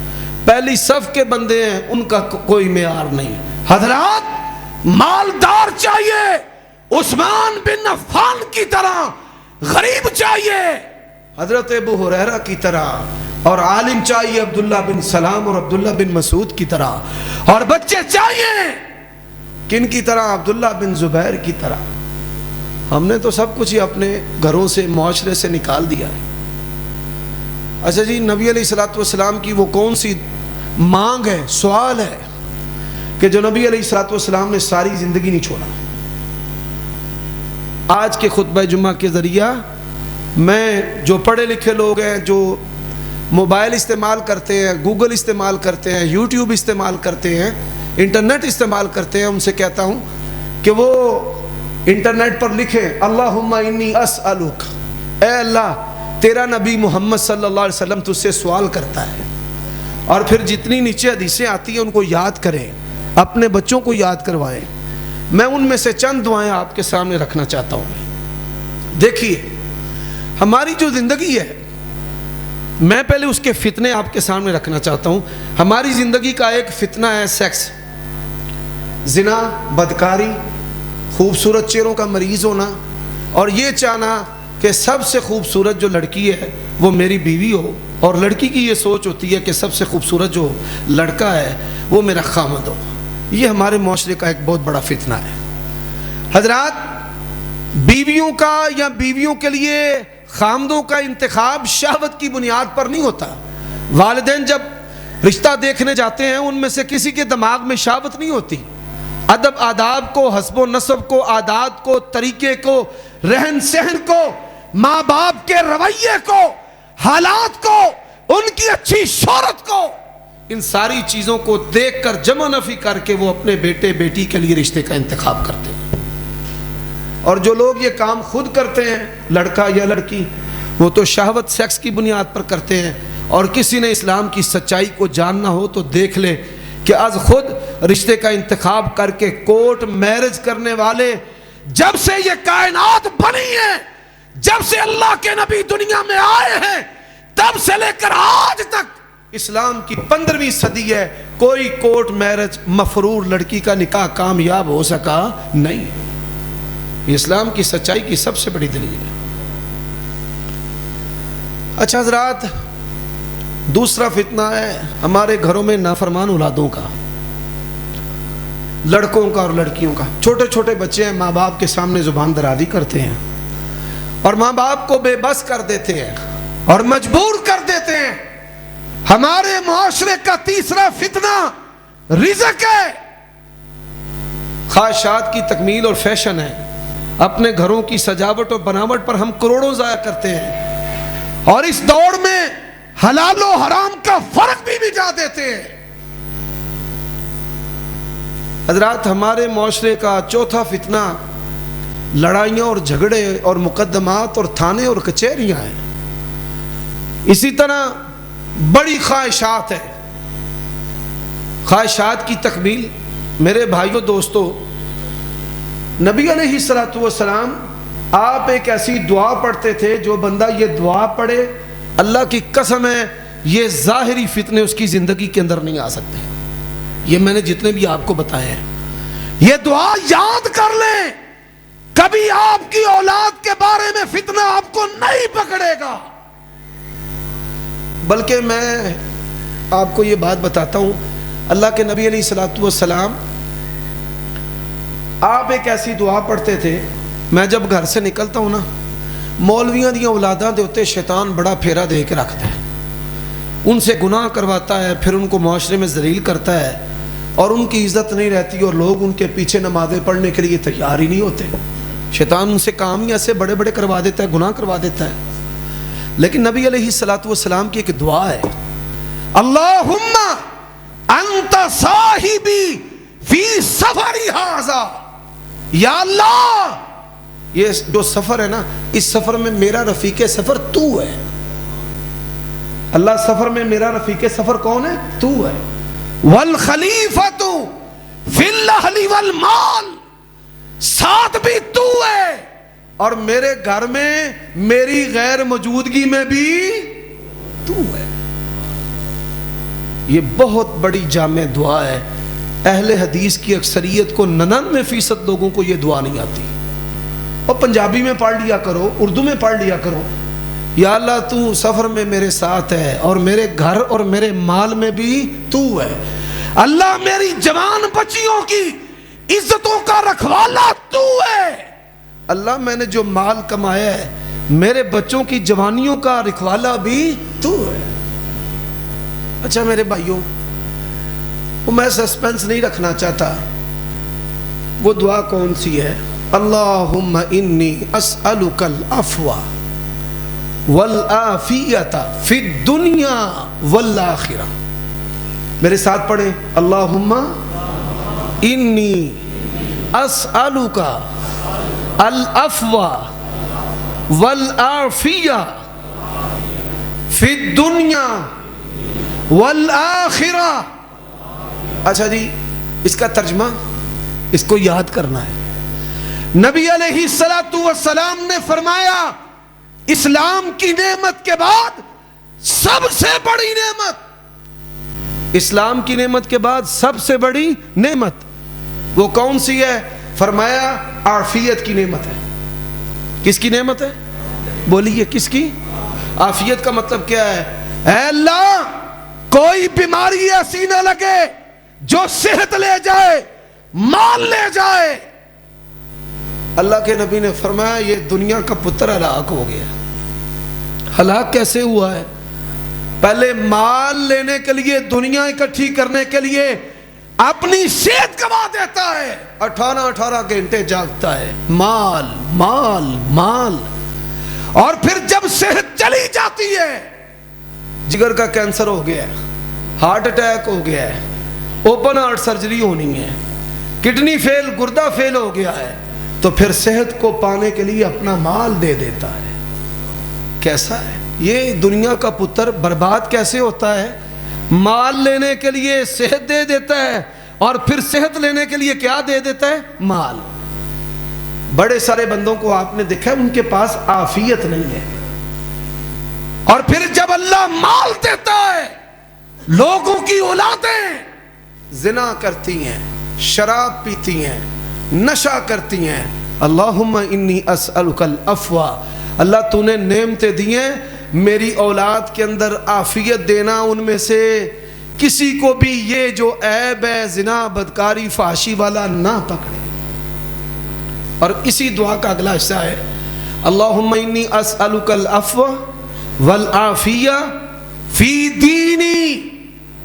پہلی صف کے بندے ہیں ان کا کوئی معیار نہیں۔ حضرات، مالدار چاہیے عثمان بن عفان کی طرح، غریب چاہیے حضرت ابو ہریرہ کی طرح، اور عالم چاہیے عبداللہ بن سلام اور عبداللہ بن مسعود کی طرح، اور بچے چاہیے کن کی طرح؟ عبداللہ بن زبیر کی طرح۔ ہم نے تو سب کچھ ہی اپنے گھروں سے، معاشرے سے نکال دیا ہے۔ اچھا جی، نبی علیہ الصلوۃ والسلام کی وہ کون سی مانگ ہے، سوال ہے کہ جو نبی علیہ الصلوۃ والسلام نے ساری زندگی نہیں چھوڑا؟ آج کے خطبہ جمعہ کے ذریعہ میں جو پڑھے لکھے لوگ ہیں، جو موبائل استعمال کرتے ہیں، گوگل استعمال کرتے ہیں، یوٹیوب استعمال کرتے ہیں، انٹرنیٹ استعمال کرتے ہیں، ان سے کہتا ہوں کہ وہ انٹرنیٹ پر لکھیں اللہم انی اسألک، اے اللہ تیرا نبی محمد صلی اللہ علیہ وسلم تجھ سے سوال کرتا ہے، اور پھر جتنی نیچے حدیثیں آتی ہیں ان کو یاد کریں، اپنے بچوں کو یاد کروائیں۔ میں ان میں سے چند دعائیں آپ کے سامنے رکھنا چاہتا ہوں۔ دیکھیے، ہماری جو زندگی ہے، میں پہلے اس کے فتنے آپ کے سامنے رکھنا چاہتا ہوں۔ ہماری زندگی کا ایک فتنہ ہے سیکس، زنا، بدکاری، خوبصورت چہروں کا مریض ہونا، اور یہ چاہنا کہ سب سے خوبصورت جو لڑکی ہے وہ میری بیوی ہو، اور لڑکی کی یہ سوچ ہوتی ہے کہ سب سے خوبصورت جو لڑکا ہے وہ میرا خامد ہو۔ یہ ہمارے معاشرے کا ایک بہت بڑا فتنہ ہے۔ حضرات، بیویوں کا یا بیویوں کے لیے خامدوں کا انتخاب شہوت کی بنیاد پر نہیں ہوتا. والدین جب رشتہ دیکھنے جاتے ہیں ان میں سے کسی کے دماغ میں شہوت نہیں ہوتی. ادب آداب کو، حسب و نسب کو، عادات کو، طریقے کو، رہن سہن کو، ماں باپ کے رویے کو، حالات کو، ان کی اچھی شہرت کو، ان ساری چیزوں کو دیکھ کر جمع نفی کر کے وہ اپنے بیٹے بیٹی کے لیے رشتے کا انتخاب کرتے ہیں. اور جو لوگ یہ کام خود کرتے ہیں، لڑکا یا لڑکی، وہ تو شہوت سیکس کی بنیاد پر کرتے ہیں. اور کسی نے اسلام کی سچائی کو جاننا ہو تو دیکھ لے کہ آج خود رشتے کا انتخاب کر کے کورٹ میرج کرنے والے، جب سے یہ کائنات بنی ہے، جب سے اللہ کے نبی دنیا میں آئے ہیں، تب سے لے کر آج تک اسلام کی 15ویں صدی ہے، کوئی کورٹ میرج مفرور لڑکی کا نکاح کامیاب ہو سکا نہیں. یہ اسلام کی سچائی کی سب سے بڑی دلیل ہے. اچھا حضرات، دوسرا فتنہ ہے ہمارے گھروں میں نافرمان اولادوں کا، لڑکوں کا اور لڑکیوں کا. چھوٹے چھوٹے بچے ہیں، ماں باپ کے سامنے زبان درازی کرتے ہیں اور ماں باپ کو بے بس کر دیتے ہیں اور مجبور کر دیتے ہیں. ہمارے معاشرے کا تیسرا فتنہ رزق ہے. خواہشات کی تکمیل اور فیشن ہے. اپنے گھروں کی سجاوٹ اور بناوٹ پر ہم کروڑوں ضائع کرتے ہیں اور اس دوڑ میں حلال و حرام کا فرق بھی مٹا دیتے ہیں. حضرات، ہمارے معاشرے کا چوتھا فتنہ لڑائیاں اور جھگڑے اور مقدمات اور تھانے اور کچہریاں ہیں. اسی طرح بڑی خواہشات ہے، خواہشات کی تکمیل. میرے بھائیوں دوستو، نبی علیہ الصلوۃ والسلام آپ ایک ایسی دعا پڑھتے تھے، جو بندہ یہ دعا پڑھے اللہ کی قسم ہے یہ ظاہری فتنے اس کی زندگی کے اندر نہیں آ سکتے. یہ میں نے جتنے بھی آپ کو بتائے ہیں، یہ دعا یاد کر لیں، کبھی آپ کی اولاد کے بارے میں فتنہ آپ کو نہیں پکڑے گا. بلکہ میں آپ کو یہ بات بتاتا ہوں، اللہ کے نبی علیہ الصلوۃ والسلام آپ ایک ایسی دعا پڑھتے تھے. میں جب گھر سے نکلتا ہوں نا، مولویاں دیاں اولاداں دے ہوتے شیطان بڑا پھیرا دے کے رکھتا ہے، ان سے گناہ کرواتا ہے، پھر ان کو معاشرے میں ذلیل کرتا ہے اور ان کی عزت نہیں رہتی اور لوگ ان کے پیچھے نمازیں پڑھنے کے لیے تیار ہی نہیں ہوتے. شیطان ان سے کام ہی ایسے بڑے بڑے کروا دیتا ہے، گناہ کروا دیتا ہے. لیکن نبی علیہ الصلوۃ والسلام کی ایک دعا ہے، اللہم انت صاحبی فی سفری ھذا. یا اللہ، یہ جو سفر ہے نا، اس سفر میں میرا رفیق سفر تو ہے. اللہ، سفر میں میرا رفیق سفر کون ہے؟ تو ہے. والخلیفۃ فی الاہل والمال، ساتھ بھی تو ہے اور میرے گھر میں میری غیر موجودگی میں بھی تو ہے. یہ بہت بڑی جامع دعا ہے. اہل حدیث کی اکثریت کو 99% لوگوں کو یہ دعا نہیں آتی. اور پنجابی میں پڑھ لیا کرو، اردو میں پڑھ لیا کرو، یا اللہ تو سفر میں میرے ساتھ ہے اور میرے گھر اور میرے مال میں بھی تو ہے. اللہ، میری جوان بچیوں کی عزتوں کا رکھوالا تو ہے. اللہ، میں نے جو مال کمایا ہے، میرے بچوں کی جوانیوں کا رکھوالا بھی تو ہے. اچھا میرے بھائیوں، وہ میں سسپینس نہیں رکھنا چاہتا. وہ دعا کون سی ہے؟ اللہم انی اسألک العفو والعافیۃ فی الدنیا والآخرہ. میرے ساتھ پڑھیں، اللہم انی اسألک العفو والعافیہ فی الدنیا والآخرہ. اچھا جی، اس کا ترجمہ اس کو یاد کرنا ہے. نبی علیہ الصلوۃ والسلام نے فرمایا، اسلام کی نعمت کے بعد سب سے بڑی نعمت، اسلام کی نعمت کے بعد سب سے بڑی نعمت وہ کون سی ہے؟ فرمایا عافیت کی نعمت ہے. کس کی نعمت ہے؟ بولیے کس کی؟ عافیت کا مطلب کیا ہے؟ اے اللہ، کوئی بیماری ایسی نہ لگے جو صحت لے جائے، مال لے جائے. اللہ کے نبی نے فرمایا یہ دنیا کا پتر ہلاک ہو گیا۔ ہلاک کیسے ہوا ہے؟ پہلے مال لینے کے لیے، دنیا اکٹھی کرنے کے لیے اپنی صحت گوا دیتا ہے، 18 گھنٹے جاگتا ہے، مال مال مال، اور پھر جب صحت چلی جاتی ہے، جگر کا کینسر ہو گیا ہے، ہارٹ اٹیک ہو گیا ہے، اوپن ہارٹ سرجری ہونی ہے، کڈنی فیل، گردہ فیل ہو گیا ہے، تو پھر صحت کو پانے کے لیے اپنا مال دے دیتا ہے۔ کیسا ہے یہ دنیا کا پتر؟ برباد کیسے ہوتا ہے؟ مال لینے کے لیے صحت دے دیتا ہے، اور پھر صحت لینے کے لیے کیا دے دیتا ہے؟ مال۔ بڑے سارے بندوں کو آپ نے دیکھا ہے ان کے پاس عافیت نہیں ہے، اور پھر جب اللہ مال دیتا ہے، لوگوں کی اولادیں زنا کرتی ہیں، شراب پیتی ہیں، نشہ کرتی ہیں۔ اللہم انی اسألک العفو، اللہ تو نے نعمتیں دی ہیں، میری اولاد کے اندر عافیت دینا، ان میں سے کسی کو بھی یہ جو عیب ہے زنا، بدکاری، فحاشی والا نہ پکڑے۔ اور اسی دعا کا اگلا حصہ ہے اللہم انی اسألک العفو والعافیہ فی دینی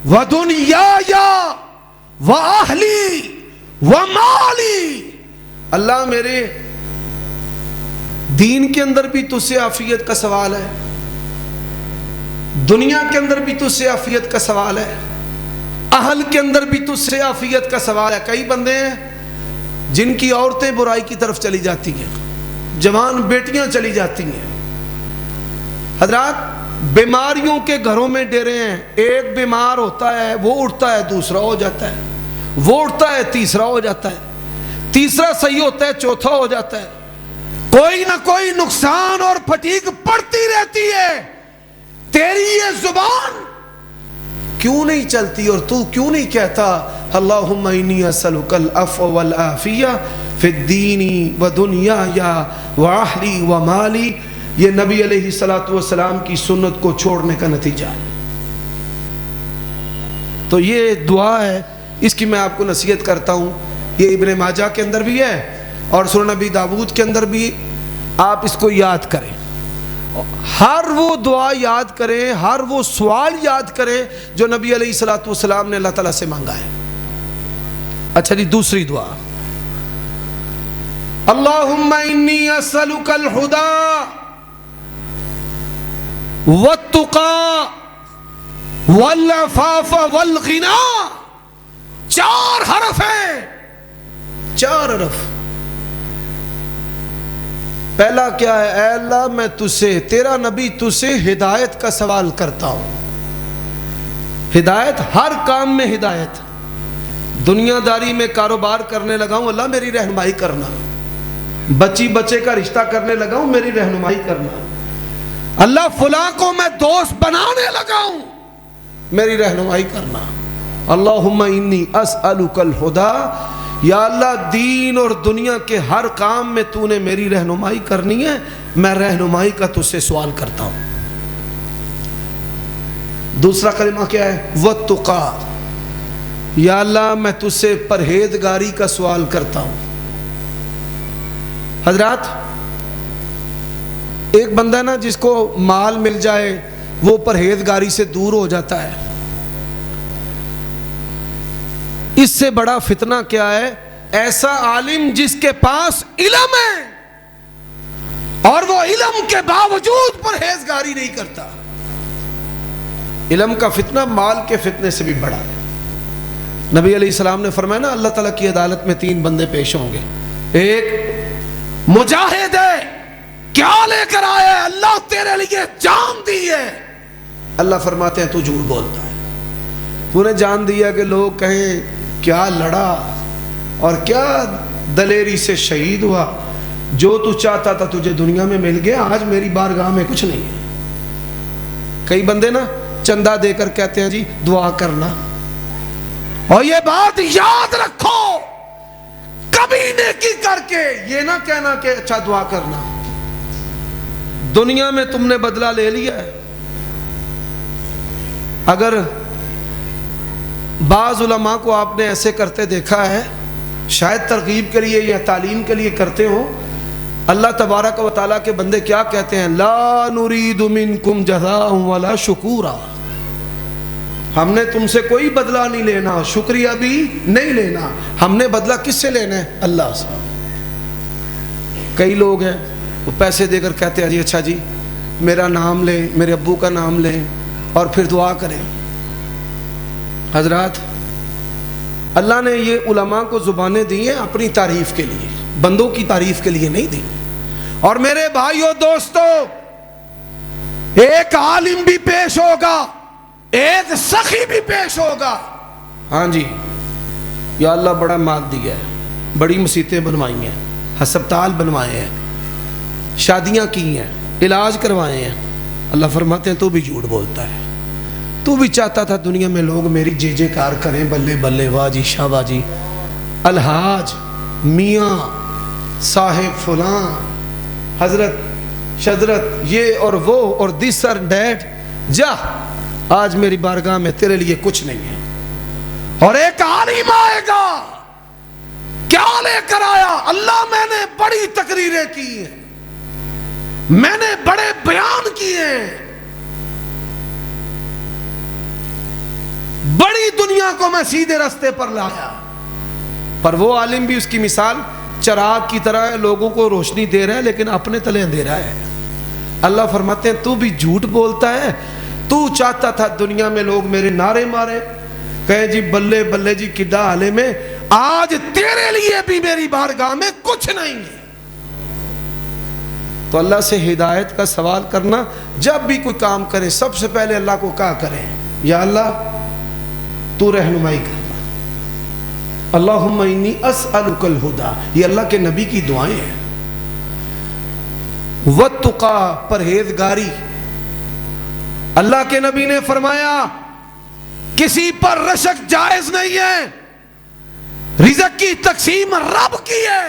و دنیای و اہلی و مالی۔ اللہ میرے دین کے اندر بھی تجھ سے عافیت کا سوال ہے، دنیا کے اندر بھی تجھ سے عافیت کا سوال ہے، اہل کے اندر بھی تجھ سے عافیت کا سوال ہے۔ کئی بندے ہیں جن کی عورتیں برائی کی طرف چلی جاتی ہیں، جوان بیٹیاں چلی جاتی ہیں۔ حضرات بیماریوں کے گھروں میں ڈیرے ہیں، ایک بیمار ہوتا ہے وہ اٹھتا ہے دوسرا ہو جاتا ہے، وہ اٹھتا ہے تیسرا ہو جاتا ہے، تیسرا صحیح ہوتا ہے چوتھا ہو جاتا ہے، کوئی نہ کوئی نقصان اور پھٹیگ پڑتی رہتی ہے۔ تیری یہ زبان کیوں نہیں چلتی اور تو کیوں نہیں کہتا اللہم انی اسألک العفو والعافیہ فی الدین و دنیای و اہلی و مالی؟ یہ نبی علیہ السلام کی سنت کو چھوڑنے کا نتیجہ ہے۔ تو یہ دعا ہے، اس کی میں آپ کو نصیحت کرتا ہوں، یہ ابن ماجہ کے اندر بھی ہے اور سنن نبی داود کے اندر بھی، آپ اس کو یاد کریں، ہر وہ دعا یاد کریں، ہر وہ سوال یاد کریں جو نبی علیہ السلام نے اللہ تعالیٰ سے مانگا ہے۔ اچھا جی، دوسری دعا اللہم انی اسألک الہدی والتقی والعفاف والغنی۔ 4 حرف ہیں، 4 حرف۔ پہلا کیا ہے؟ اے اللہ میں تجھ سے، تیرا نبی تجھ سے ہدایت کا سوال کرتا ہوں۔ ہدایت، ہر کام میں ہدایت۔ دنیا داری میں کاروبار کرنے لگا ہوں، اللہ میری رہنمائی کرنا۔ بچی بچے کا رشتہ کرنے لگا ہوں، میری رہنمائی کرنا۔ اللہ فلاں کو میں دوست بنانے لگا ہوں، میری رہنمائی کرنا۔ اللہم انی اسألک الہدی، یا اللہ دین اور دنیا کے ہر کام میں تو نے میری رہنمائی کرنی ہے، میں رہنمائی کا تجھ سے سوال کرتا ہوں۔ دوسرا کلمہ کیا ہے؟ والتقی، یا اللہ میں تجھ سے پرہیزگاری کا سوال کرتا ہوں۔ حضرات ایک بندہ نا جس کو مال مل جائے وہ پرہیزگاری سے دور ہو جاتا ہے، اس سے بڑا فتنہ کیا ہے؟ ایسا عالم جس کے پاس علم ہے اور وہ علم کے باوجود پرہیزگاری نہیں کرتا۔ علم کا فتنہ مال کے فتنے سے بھی بڑا ہے۔ نبی علیہ السلام نے فرمایا نا اللہ تعالیٰ کی عدالت میں 3 بندے پیش ہوں گے، ایک مجاہد ہے، کیا لے کر آیا ہے؟ اللہ تیرے لیے جان دی ہے۔ اللہ فرماتے ہیں تو جھوٹ بولتا ہے، تو نے جان دیا کہ لوگ کہیں کیا لڑا اور کیا دلیری سے شہید ہوا، جو تو چاہتا تھا تجھے دنیا میں مل گیا، آج میری بارگاہ میں کچھ نہیں ہے۔ کئی بندے نا چندہ دے کر کہتے ہیں جی دعا کرنا، اور یہ بات یاد رکھو کبھی نیکی کر کے یہ نہ کہنا کہ اچھا دعا کرنا، دنیا میں تم نے بدلہ لے لیا ہے۔ اگر بعض علماء کو آپ نے ایسے کرتے دیکھا ہے، شاید ترغیب کے لیے یا تعلیم کے لیے کرتے ہو. اللہ تبارک و تعالیٰ کے بندے کیا کہتے ہیں؟ لا نرید منکم جزاء ولا شکورا. ہم نے تم سے کوئی بدلہ نہیں لینا، شکریہ بھی نہیں لینا. ہم نے بدلہ کس سے لینا ہے؟ اللہ سے. کئی لوگ ہیں وہ پیسے دے کر کہتے ہیں جی اچھا جی میرا نام لیں، میرے ابو کا نام لیں اور پھر دعا کریں. حضرات اللہ نے یہ علماء کو زبانیں دی ہیں اپنی تعریف کے لیے، بندوں کی تعریف کے لیے نہیں دی. اور میرے بھائیوں دوستو، ایک عالم بھی پیش ہوگا، ایک سخی بھی پیش ہوگا. ہاں جی یا اللہ بڑا مال دیا ہے، بڑی مسجدیں بنوائی ہیں، ہسپتال بنوائے ہیں، شادیاں کی ہیں، علاج کروائے ہیں. اللہ فرماتے ہیں تو بھی جھوٹ بولتا ہے. تو بھی چاہتا تھا دنیا میں لوگ میری جے جے کار کریں، بلے بلے واہ جی شاہ واہ جی، الحاج میاں صاحب فلاں حضرت شجرت یہ اور وہ اور دس اور ڈیٹ. جا آج میری بارگاہ میں تیرے لیے کچھ نہیں ہے. اور ایک عالم آئے گا، کیا لے کر آیا؟ اللہ میں نے بڑی تقریریں کی ہیں، میں نے بڑے بیان کیے ہیں، بڑی دنیا کو میں سیدھے راستے پر لایا. پر وہ عالم بھی اس کی مثال چراغ کی طرح ہے، لوگوں کو روشنی دے رہا ہے لیکن اپنے تلے اندھیرا ہے. اللہ فرماتے ہیں تو بھی جھوٹ بولتا ہے. تو چاہتا تھا دنیا میں لوگ میرے نعرے مارے، کہیں جی بلے بلے جی کڈا عالم ہے. آج تیرے لیے بھی میری بارگاہ میں کچھ نہیں ہے. تو اللہ سے ہدایت کا سوال کرنا، جب بھی کوئی کام کرے سب سے پہلے اللہ کو کہا کریں یا اللہ تو رہنمائی کرنا. اللہم انی اسألک الہدی، یہ اللہ کے نبی کی دعائیں ہیں. والتقی، پرہیزگاری. اللہ کے نبی نے فرمایا کسی پر رشک جائز نہیں ہے، رزق کی تقسیم رب کی ہے،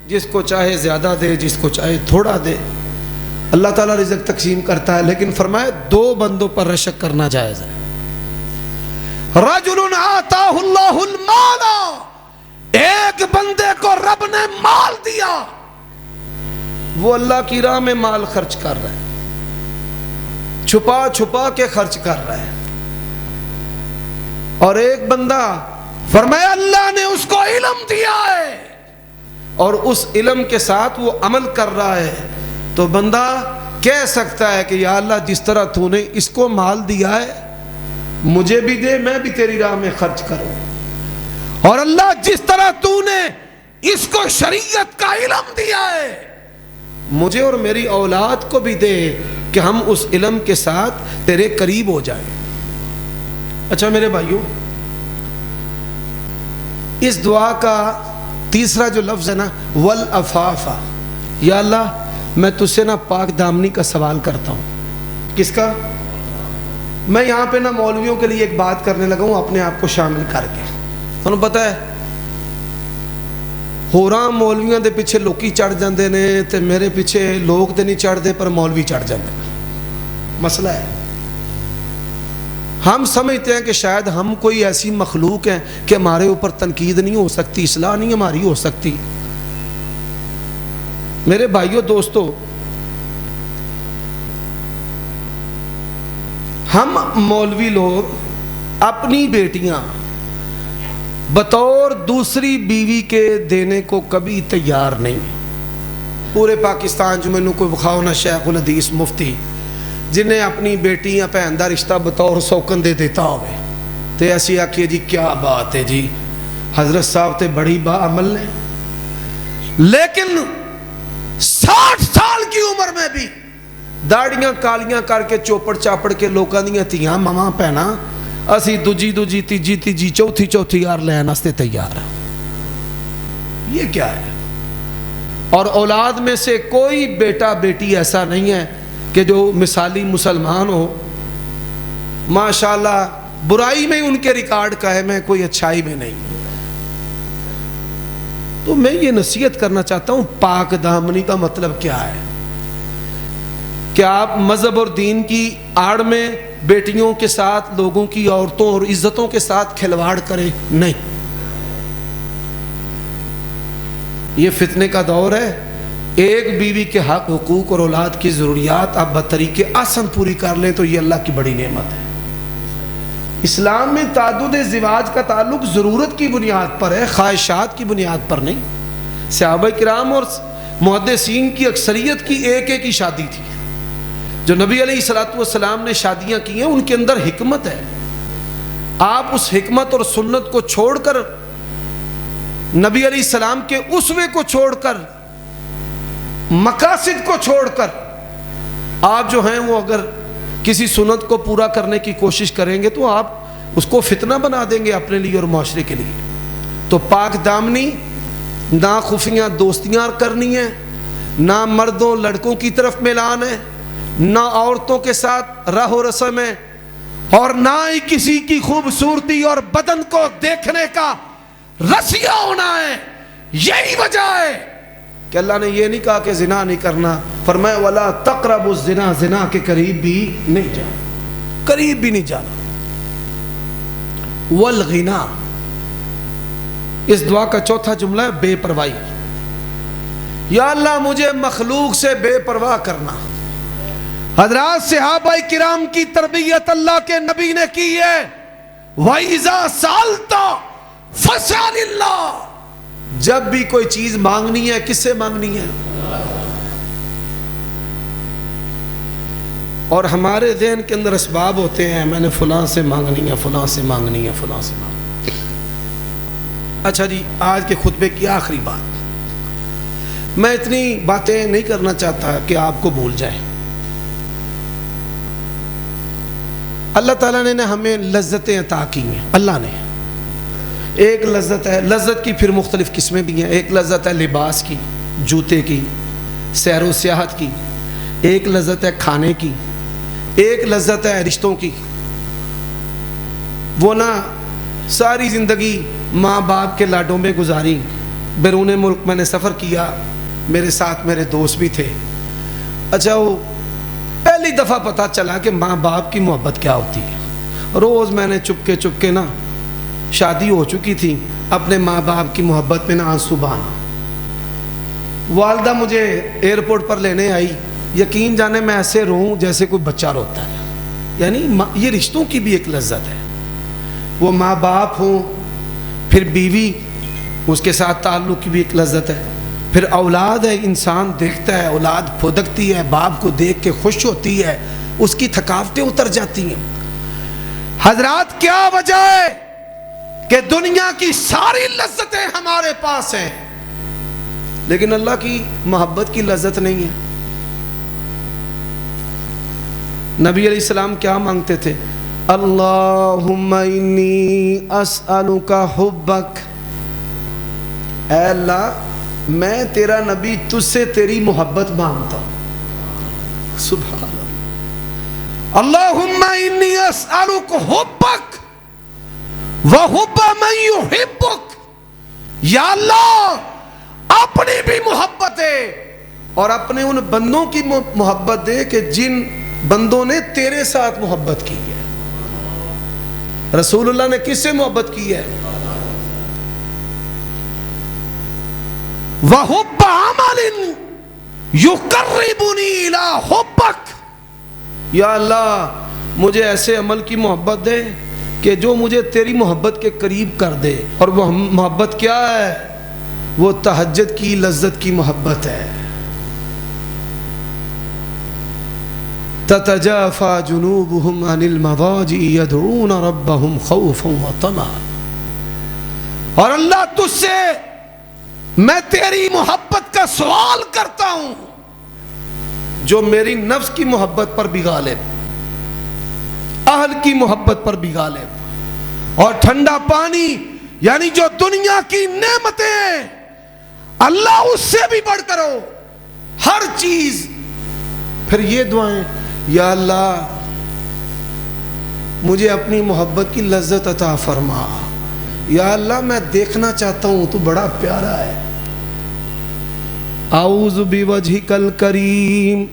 جس کو چاہے زیادہ دے، جس کو چاہے تھوڑا دے. اللہ تعالیٰ رزق تقسیم کرتا ہے، لیکن فرمایا دو بندوں پر رشک کرنا جائز ہے. رجل آتاہ اللہ المال، ایک بندے کو رب نے مال دیا، وہ اللہ کی راہ میں مال خرچ کر رہا ہے، چھپا چھپا کے خرچ کر رہا ہے. اور ایک بندہ فرمایا اللہ نے اس کو علم دیا ہے اور اس علم کے ساتھ وہ عمل کر رہا ہے. تو بندہ کہہ سکتا ہے کہ یا اللہ جس طرح تو نے اس کو مال دیا ہے مجھے بھی دے، میں بھی تیری راہ میں خرچ کروں. اور اللہ جس طرح تو نے اس کو شریعت کا علم دیا ہے مجھے اور میری اولاد کو بھی دے کہ ہم اس علم کے ساتھ تیرے قریب ہو جائیں. اچھا میرے بھائیوں، اس دعا کا تیسرا جو لفظ ہے نا والعفاف، یا اللہ میں تجھ سے نا پاک دامنی کا سوال کرتا ہوں. کس کا؟ میں یہاں پہ نا مولویوں کے لیے ایک بات کرنے لگا ہوں اپنے آپ کو شامل کر کے. تمہیں پتہ ہے ہوراں مولویاں دے پیچھے لوکی چڑھ جاندے نے تے میرے پیچھے لوگ تے نہیں چڑھ دے پر مولوی چڑھ جاندے. مسئلہ ہے ہم سمجھتے ہیں کہ شاید ہم کوئی ایسی مخلوق ہیں کہ ہمارے اوپر تنقید نہیں ہو سکتی، اصلاح نہیں ہماری ہو سکتی. میرے بھائیوں دوستو، ہم مولوی لوگ اپنی بیٹیاں بطور دوسری بیوی کے دینے کو کبھی تیار نہیں. پورے پاکستان جو میں نے کوئی بخاؤ نہ شیخ الحدیث مفتی جنہیں اپنی بیٹی یا بہن دا رشتہ بطور سوکن دے دیتا ہوئے تے ایسی آکھیے جی کیا بات ہے جی حضرت صاحب تے بڑی با عمل نے. لیکن 60 سال کی عمر میں بھی داڑیاں کالیاں کر کے چوپڑ چاپڑ کے لوکاں دیاں تیاں ماما پہنا اسی دوجی دوجی تیجی تیجی چوتھی چوتھی یار لین واسطے تیار. یہ کیا ہے؟ اور اولاد میں سے کوئی بیٹا بیٹی ایسا نہیں ہے کہ جو مثالی مسلمان ہو، ماشاءاللہ برائی میں ان کے ریکارڈ قائم ہے، کوئی اچھائی میں نہیں. تو میں یہ نصیحت کرنا چاہتا ہوں، پاک دامنی کا مطلب کیا ہے؟ کیا آپ مذہب اور دین کی آڑ میں بیٹیوں کے ساتھ، لوگوں کی عورتوں اور عزتوں کے ساتھ کھلواڑ کریں؟ نہیں. یہ فتنے کا دور ہے. ایک بیوی کے حق، حقوق اور اولاد کی ضروریات آپ بطریق آسن پوری کر لیں تو یہ اللہ کی بڑی نعمت ہے. اسلام میں تعدد زواج کا تعلق ضرورت کی بنیاد پر ہے، خواہشات کی بنیاد پر نہیں. صحابہ کرام اور محدثین کی اکثریت کی ایک ایک ہی شادی تھی. جو نبی علیہ الصلوۃ والسلام نے شادیاں کی ہیں ان کے اندر حکمت ہے. آپ اس حکمت اور سنت کو چھوڑ کر، نبی علیہ السلام کے اسوے کو چھوڑ کر، مقاصد کو چھوڑ کر آپ جو ہیں وہ اگر کسی سنت کو پورا کرنے کی کوشش کریں گے تو آپ اس کو فتنہ بنا دیں گے اپنے لیے اور معاشرے کے لیے. تو پاک دامنی، نہ خفیہ دوستیاں کرنی ہیں، نہ مردوں لڑکوں کی طرف میلان ہے، نہ عورتوں کے ساتھ راہ و رسم ہے، اور نہ ہی کسی کی خوبصورتی اور بدن کو دیکھنے کا رسیا ہونا ہے. یہی وجہ ہے کہ اللہ نے یہ نہیں کہا کہ زنا نہیں کرنا، فرمایا وَلَا تَقْرَبُوا الزِّنَا، زنا کے قریب بھی نہیں جانا، قریب بھی نہیں جانا. وَالْغِنَا، اس دعا کا چوتھا جملہ ہے بے پرواہی. یا اللہ مجھے مخلوق سے بے پرواہ کرنا. حضرات صحابہ کرام کی تربیت اللہ کے نبی نے کی ہے. وَإِذَا سَأَلْتَ فَاسْأَلِ اللَّهَ، جب بھی کوئی چیز مانگنی ہے کس سے مانگنی ہے؟ اور ہمارے ذہن کے اندر اسباب ہوتے ہیں، میں نے فلاں سے مانگنی ہے، فلاں سے مانگنی ہے، فلاں سے مانگنی ہے. اچھا جی، آج کے خطبے کی آخری بات، میں اتنی باتیں نہیں کرنا چاہتا کہ آپ کو بھول جائیں. اللہ تعالیٰ نے ہمیں لذتیں عطا کی ہیں. اللہ نے ایک لذت ہے، لذت کی پھر مختلف قسمیں بھی ہیں. ایک لذت ہے لباس کی، جوتے کی، سیر و سیاحت کی. ایک لذت ہے کھانے کی. ایک لذت ہے رشتوں کی. وہ نہ ساری زندگی ماں باپ کے لاڈوں میں گزاری. بیرون ملک میں نے سفر کیا، میرے ساتھ میرے دوست بھی تھے. اچھا، وہ پہلی دفعہ پتہ چلا کہ ماں باپ کی محبت کیا ہوتی ہے. روز میں نے چپکے نا، شادی ہو چکی تھی، اپنے ماں باپ کی محبت میں نہ آنسو بہانا. والدہ مجھے ایئرپورٹ پر لینے آئی، یقین جانے میں ایسے روؤں جیسے کوئی بچہ روتا ہے. یعنی یہ رشتوں کی بھی ایک لذت ہے. وہ ماں باپ ہوں، پھر بیوی، اس کے ساتھ تعلق کی بھی ایک لذت ہے. پھر اولاد ہے، انسان دیکھتا ہے، اولاد پھدکتی ہے، باپ کو دیکھ کے خوش ہوتی ہے، اس کی تھکاوٹیں اتر جاتی ہیں. حضرات کیا وجہ ہے کہ دنیا کی ساری لذتیں ہمارے پاس ہیں لیکن اللہ کی محبت کی لذت نہیں ہے؟ نبی علیہ السلام کیا مانگتے تھے؟ اللہم انی اسألک حبک، اے اللہ میں تیرا نبی تجھ سے تیری محبت مانگتا ہوں. سبحان اللہ. اللہم انی اسألک حبک وحب من یحبک، یا اللہ اپنی بھی محبت ہے اور اپنے ان بندوں کی محبت دے کہ جن بندوں نے تیرے ساتھ محبت کی ہے. رسول اللہ نے کس سے محبت کی ہے؟ وَحُبَّ عَمَلٍ يُقَرِّبُنِي إِلَىٰ حُبَّكَ، یا اللہ مجھے ایسے عمل کی محبت دے کہ جو مجھے تیری محبت کے قریب کر دے. اور وہ محبت کیا ہے؟ وہ تہجد کی لذت کی محبت ہے. تَتَجَافَى جُنُوبُهُمْ عَنِ الْمَضَاجِعِ يَدْعُونَ رَبَّهُمْ خَوْفًا وَطَمَعًا. اور اللہ تجھ سے میں تیری محبت کا سوال کرتا ہوں جو میری نفس کی محبت پر بھی غالب، اہل کی محبت پر بھی غالب. اور ٹھنڈا پانی یعنی جو دنیا کی نعمتیں اللہ اس سے بھی بڑھ کر ہو ہر چیز. پھر یہ دعائیں، یا اللہ مجھے اپنی محبت کی لذت عطا فرما. یا اللہ میں دیکھنا چاہتا ہوں تو بڑا پیارا ہے. اعوذ بوجہک الکریم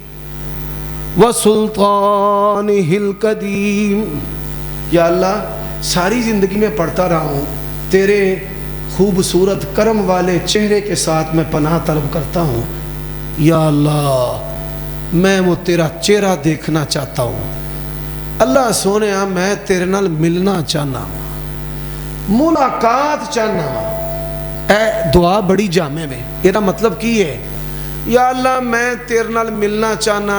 وسلطانہ القدیم. یا اللہ ساری زندگی میں پڑھتا رہا ہوں تیرے خوبصورت کرم والے چہرے کے ساتھ میں پناہ طلب کرتا ہوں، یا اللہ میں وہ تیرا چہرہ دیکھنا چاہتا ہوں، اللہ سونے میں تیرے نال ملنا چاہنا، ملاقات چاہنا۔ اے دعا بڑی جامع میں، یہ مطلب کی ہے، یا اللہ میں تیرے نال ملنا چاہنا۔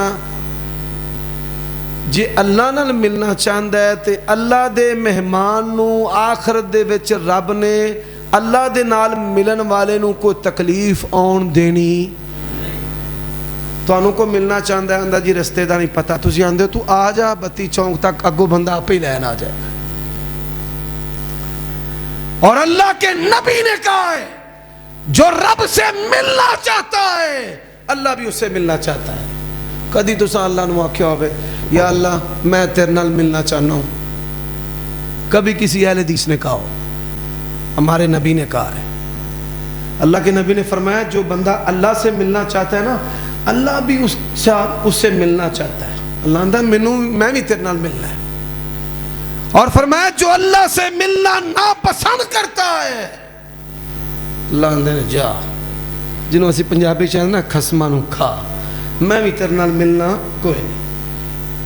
جے اللہ نال ملنا چاہتا ہے تے اللہ دے مہمان نو آخرت دے وچ رب نے اللہ دے نال ملن والے نو کوئی تکلیف آن دینی؟ تو انہوں کو ملنا چاہتا ہے، اندھا جی رستے دا نہیں پتا، تسی آندے تو آ جا بتی چونک تک، اگو بندہ آپ ہی لین آ جائے۔ اور اللہ کے نبی نے کہا ہے جو رب سے ملنا چاہتا ہے اللہ بھی اس سے ملنا چاہتا ہے۔ کدی تسا اللہ نو آکھیا ہوئے یا اللہ میں تیرے نال ملنا چاہنا ہوں؟ کبھی کسی اہل حدیث نے کہا ہو؟ ہمارے نبی نے کہا ہے۔ اللہ کے نبی نے فرمایا جو بندہ اللہ سے ملنا چاہتا ہے نا، اللہ بھی اس سے ملنا چاہتا ہے۔ اللہ اندھا میں بھی تیرے نال ملنا ہے۔ اور فرمایا جو اللہ سے ملنا ناپسند کرتا ہے، اللہ اندھا نے جا جنہوں اسی پنجابی چاہتے نا خسمہ نو کھا، میں بھی تیرے نال ملنا کوئی نہیں۔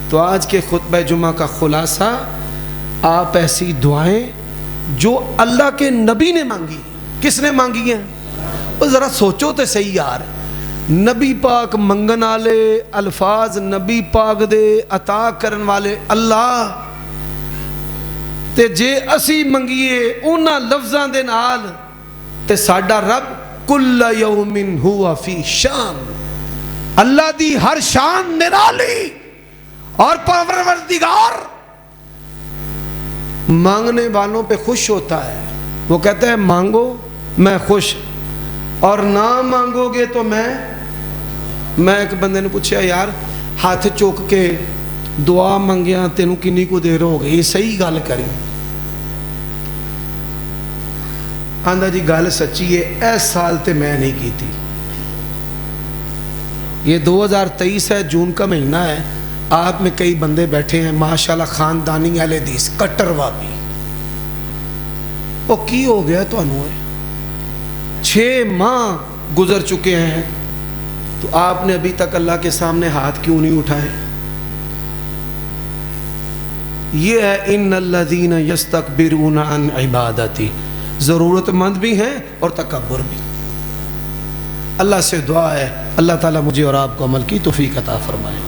تو آج کے خطبہ جمعہ کا خلاصہ، آپ ایسی دعائیں جو اللہ کے نبی نے مانگی، کس نے مانگی ہیں؟ وہ ذرا سوچو تے صحیح یار، نبی پاک منگن والے الفاظ، نبی پاک دے عطا کرن والے اللہ، تے جے اسی منگیے انہاں لفظاں دے نال تے ساڈا رب کل یوم ہوا فی شان، اللہ دی ہر شان نرالی، اور پروردگار مانگنے والوں پہ خوش ہوتا ہے۔ وہ کہتا ہے مانگو میں خوش، اور نہ مانگو گے تو میں ایک بندے نے پوچھا یار ہاتھ چوک کے دعا منگیا تینوں کنی کو دیر ہو گئی، یہ صحیح گل کری؟ آندھا جی گل سچی ہے، ایس سال تے میں نہیں کی تھی، یہ 2023 ہے، جون کا مہینہ ہے، آپ میں کئی بندے بیٹھے ہیں ماشاءاللہ خاندانی اہل حدیث کٹر وابی، وہ کی ہو گیا تو انہوں ہے 6 ماہ گزر چکے ہیں، تو آپ نے ابھی تک اللہ کے سامنے ہاتھ کیوں نہیں اٹھائے؟ یہ ہے ان الذین یستکبرون عن عبادتی، ضرورت مند بھی ہیں اور تکبر بھی۔ اللہ سے دعا ہے اللہ تعالیٰ مجھے اور آپ کو عمل کی توفیق عطا فرمائے۔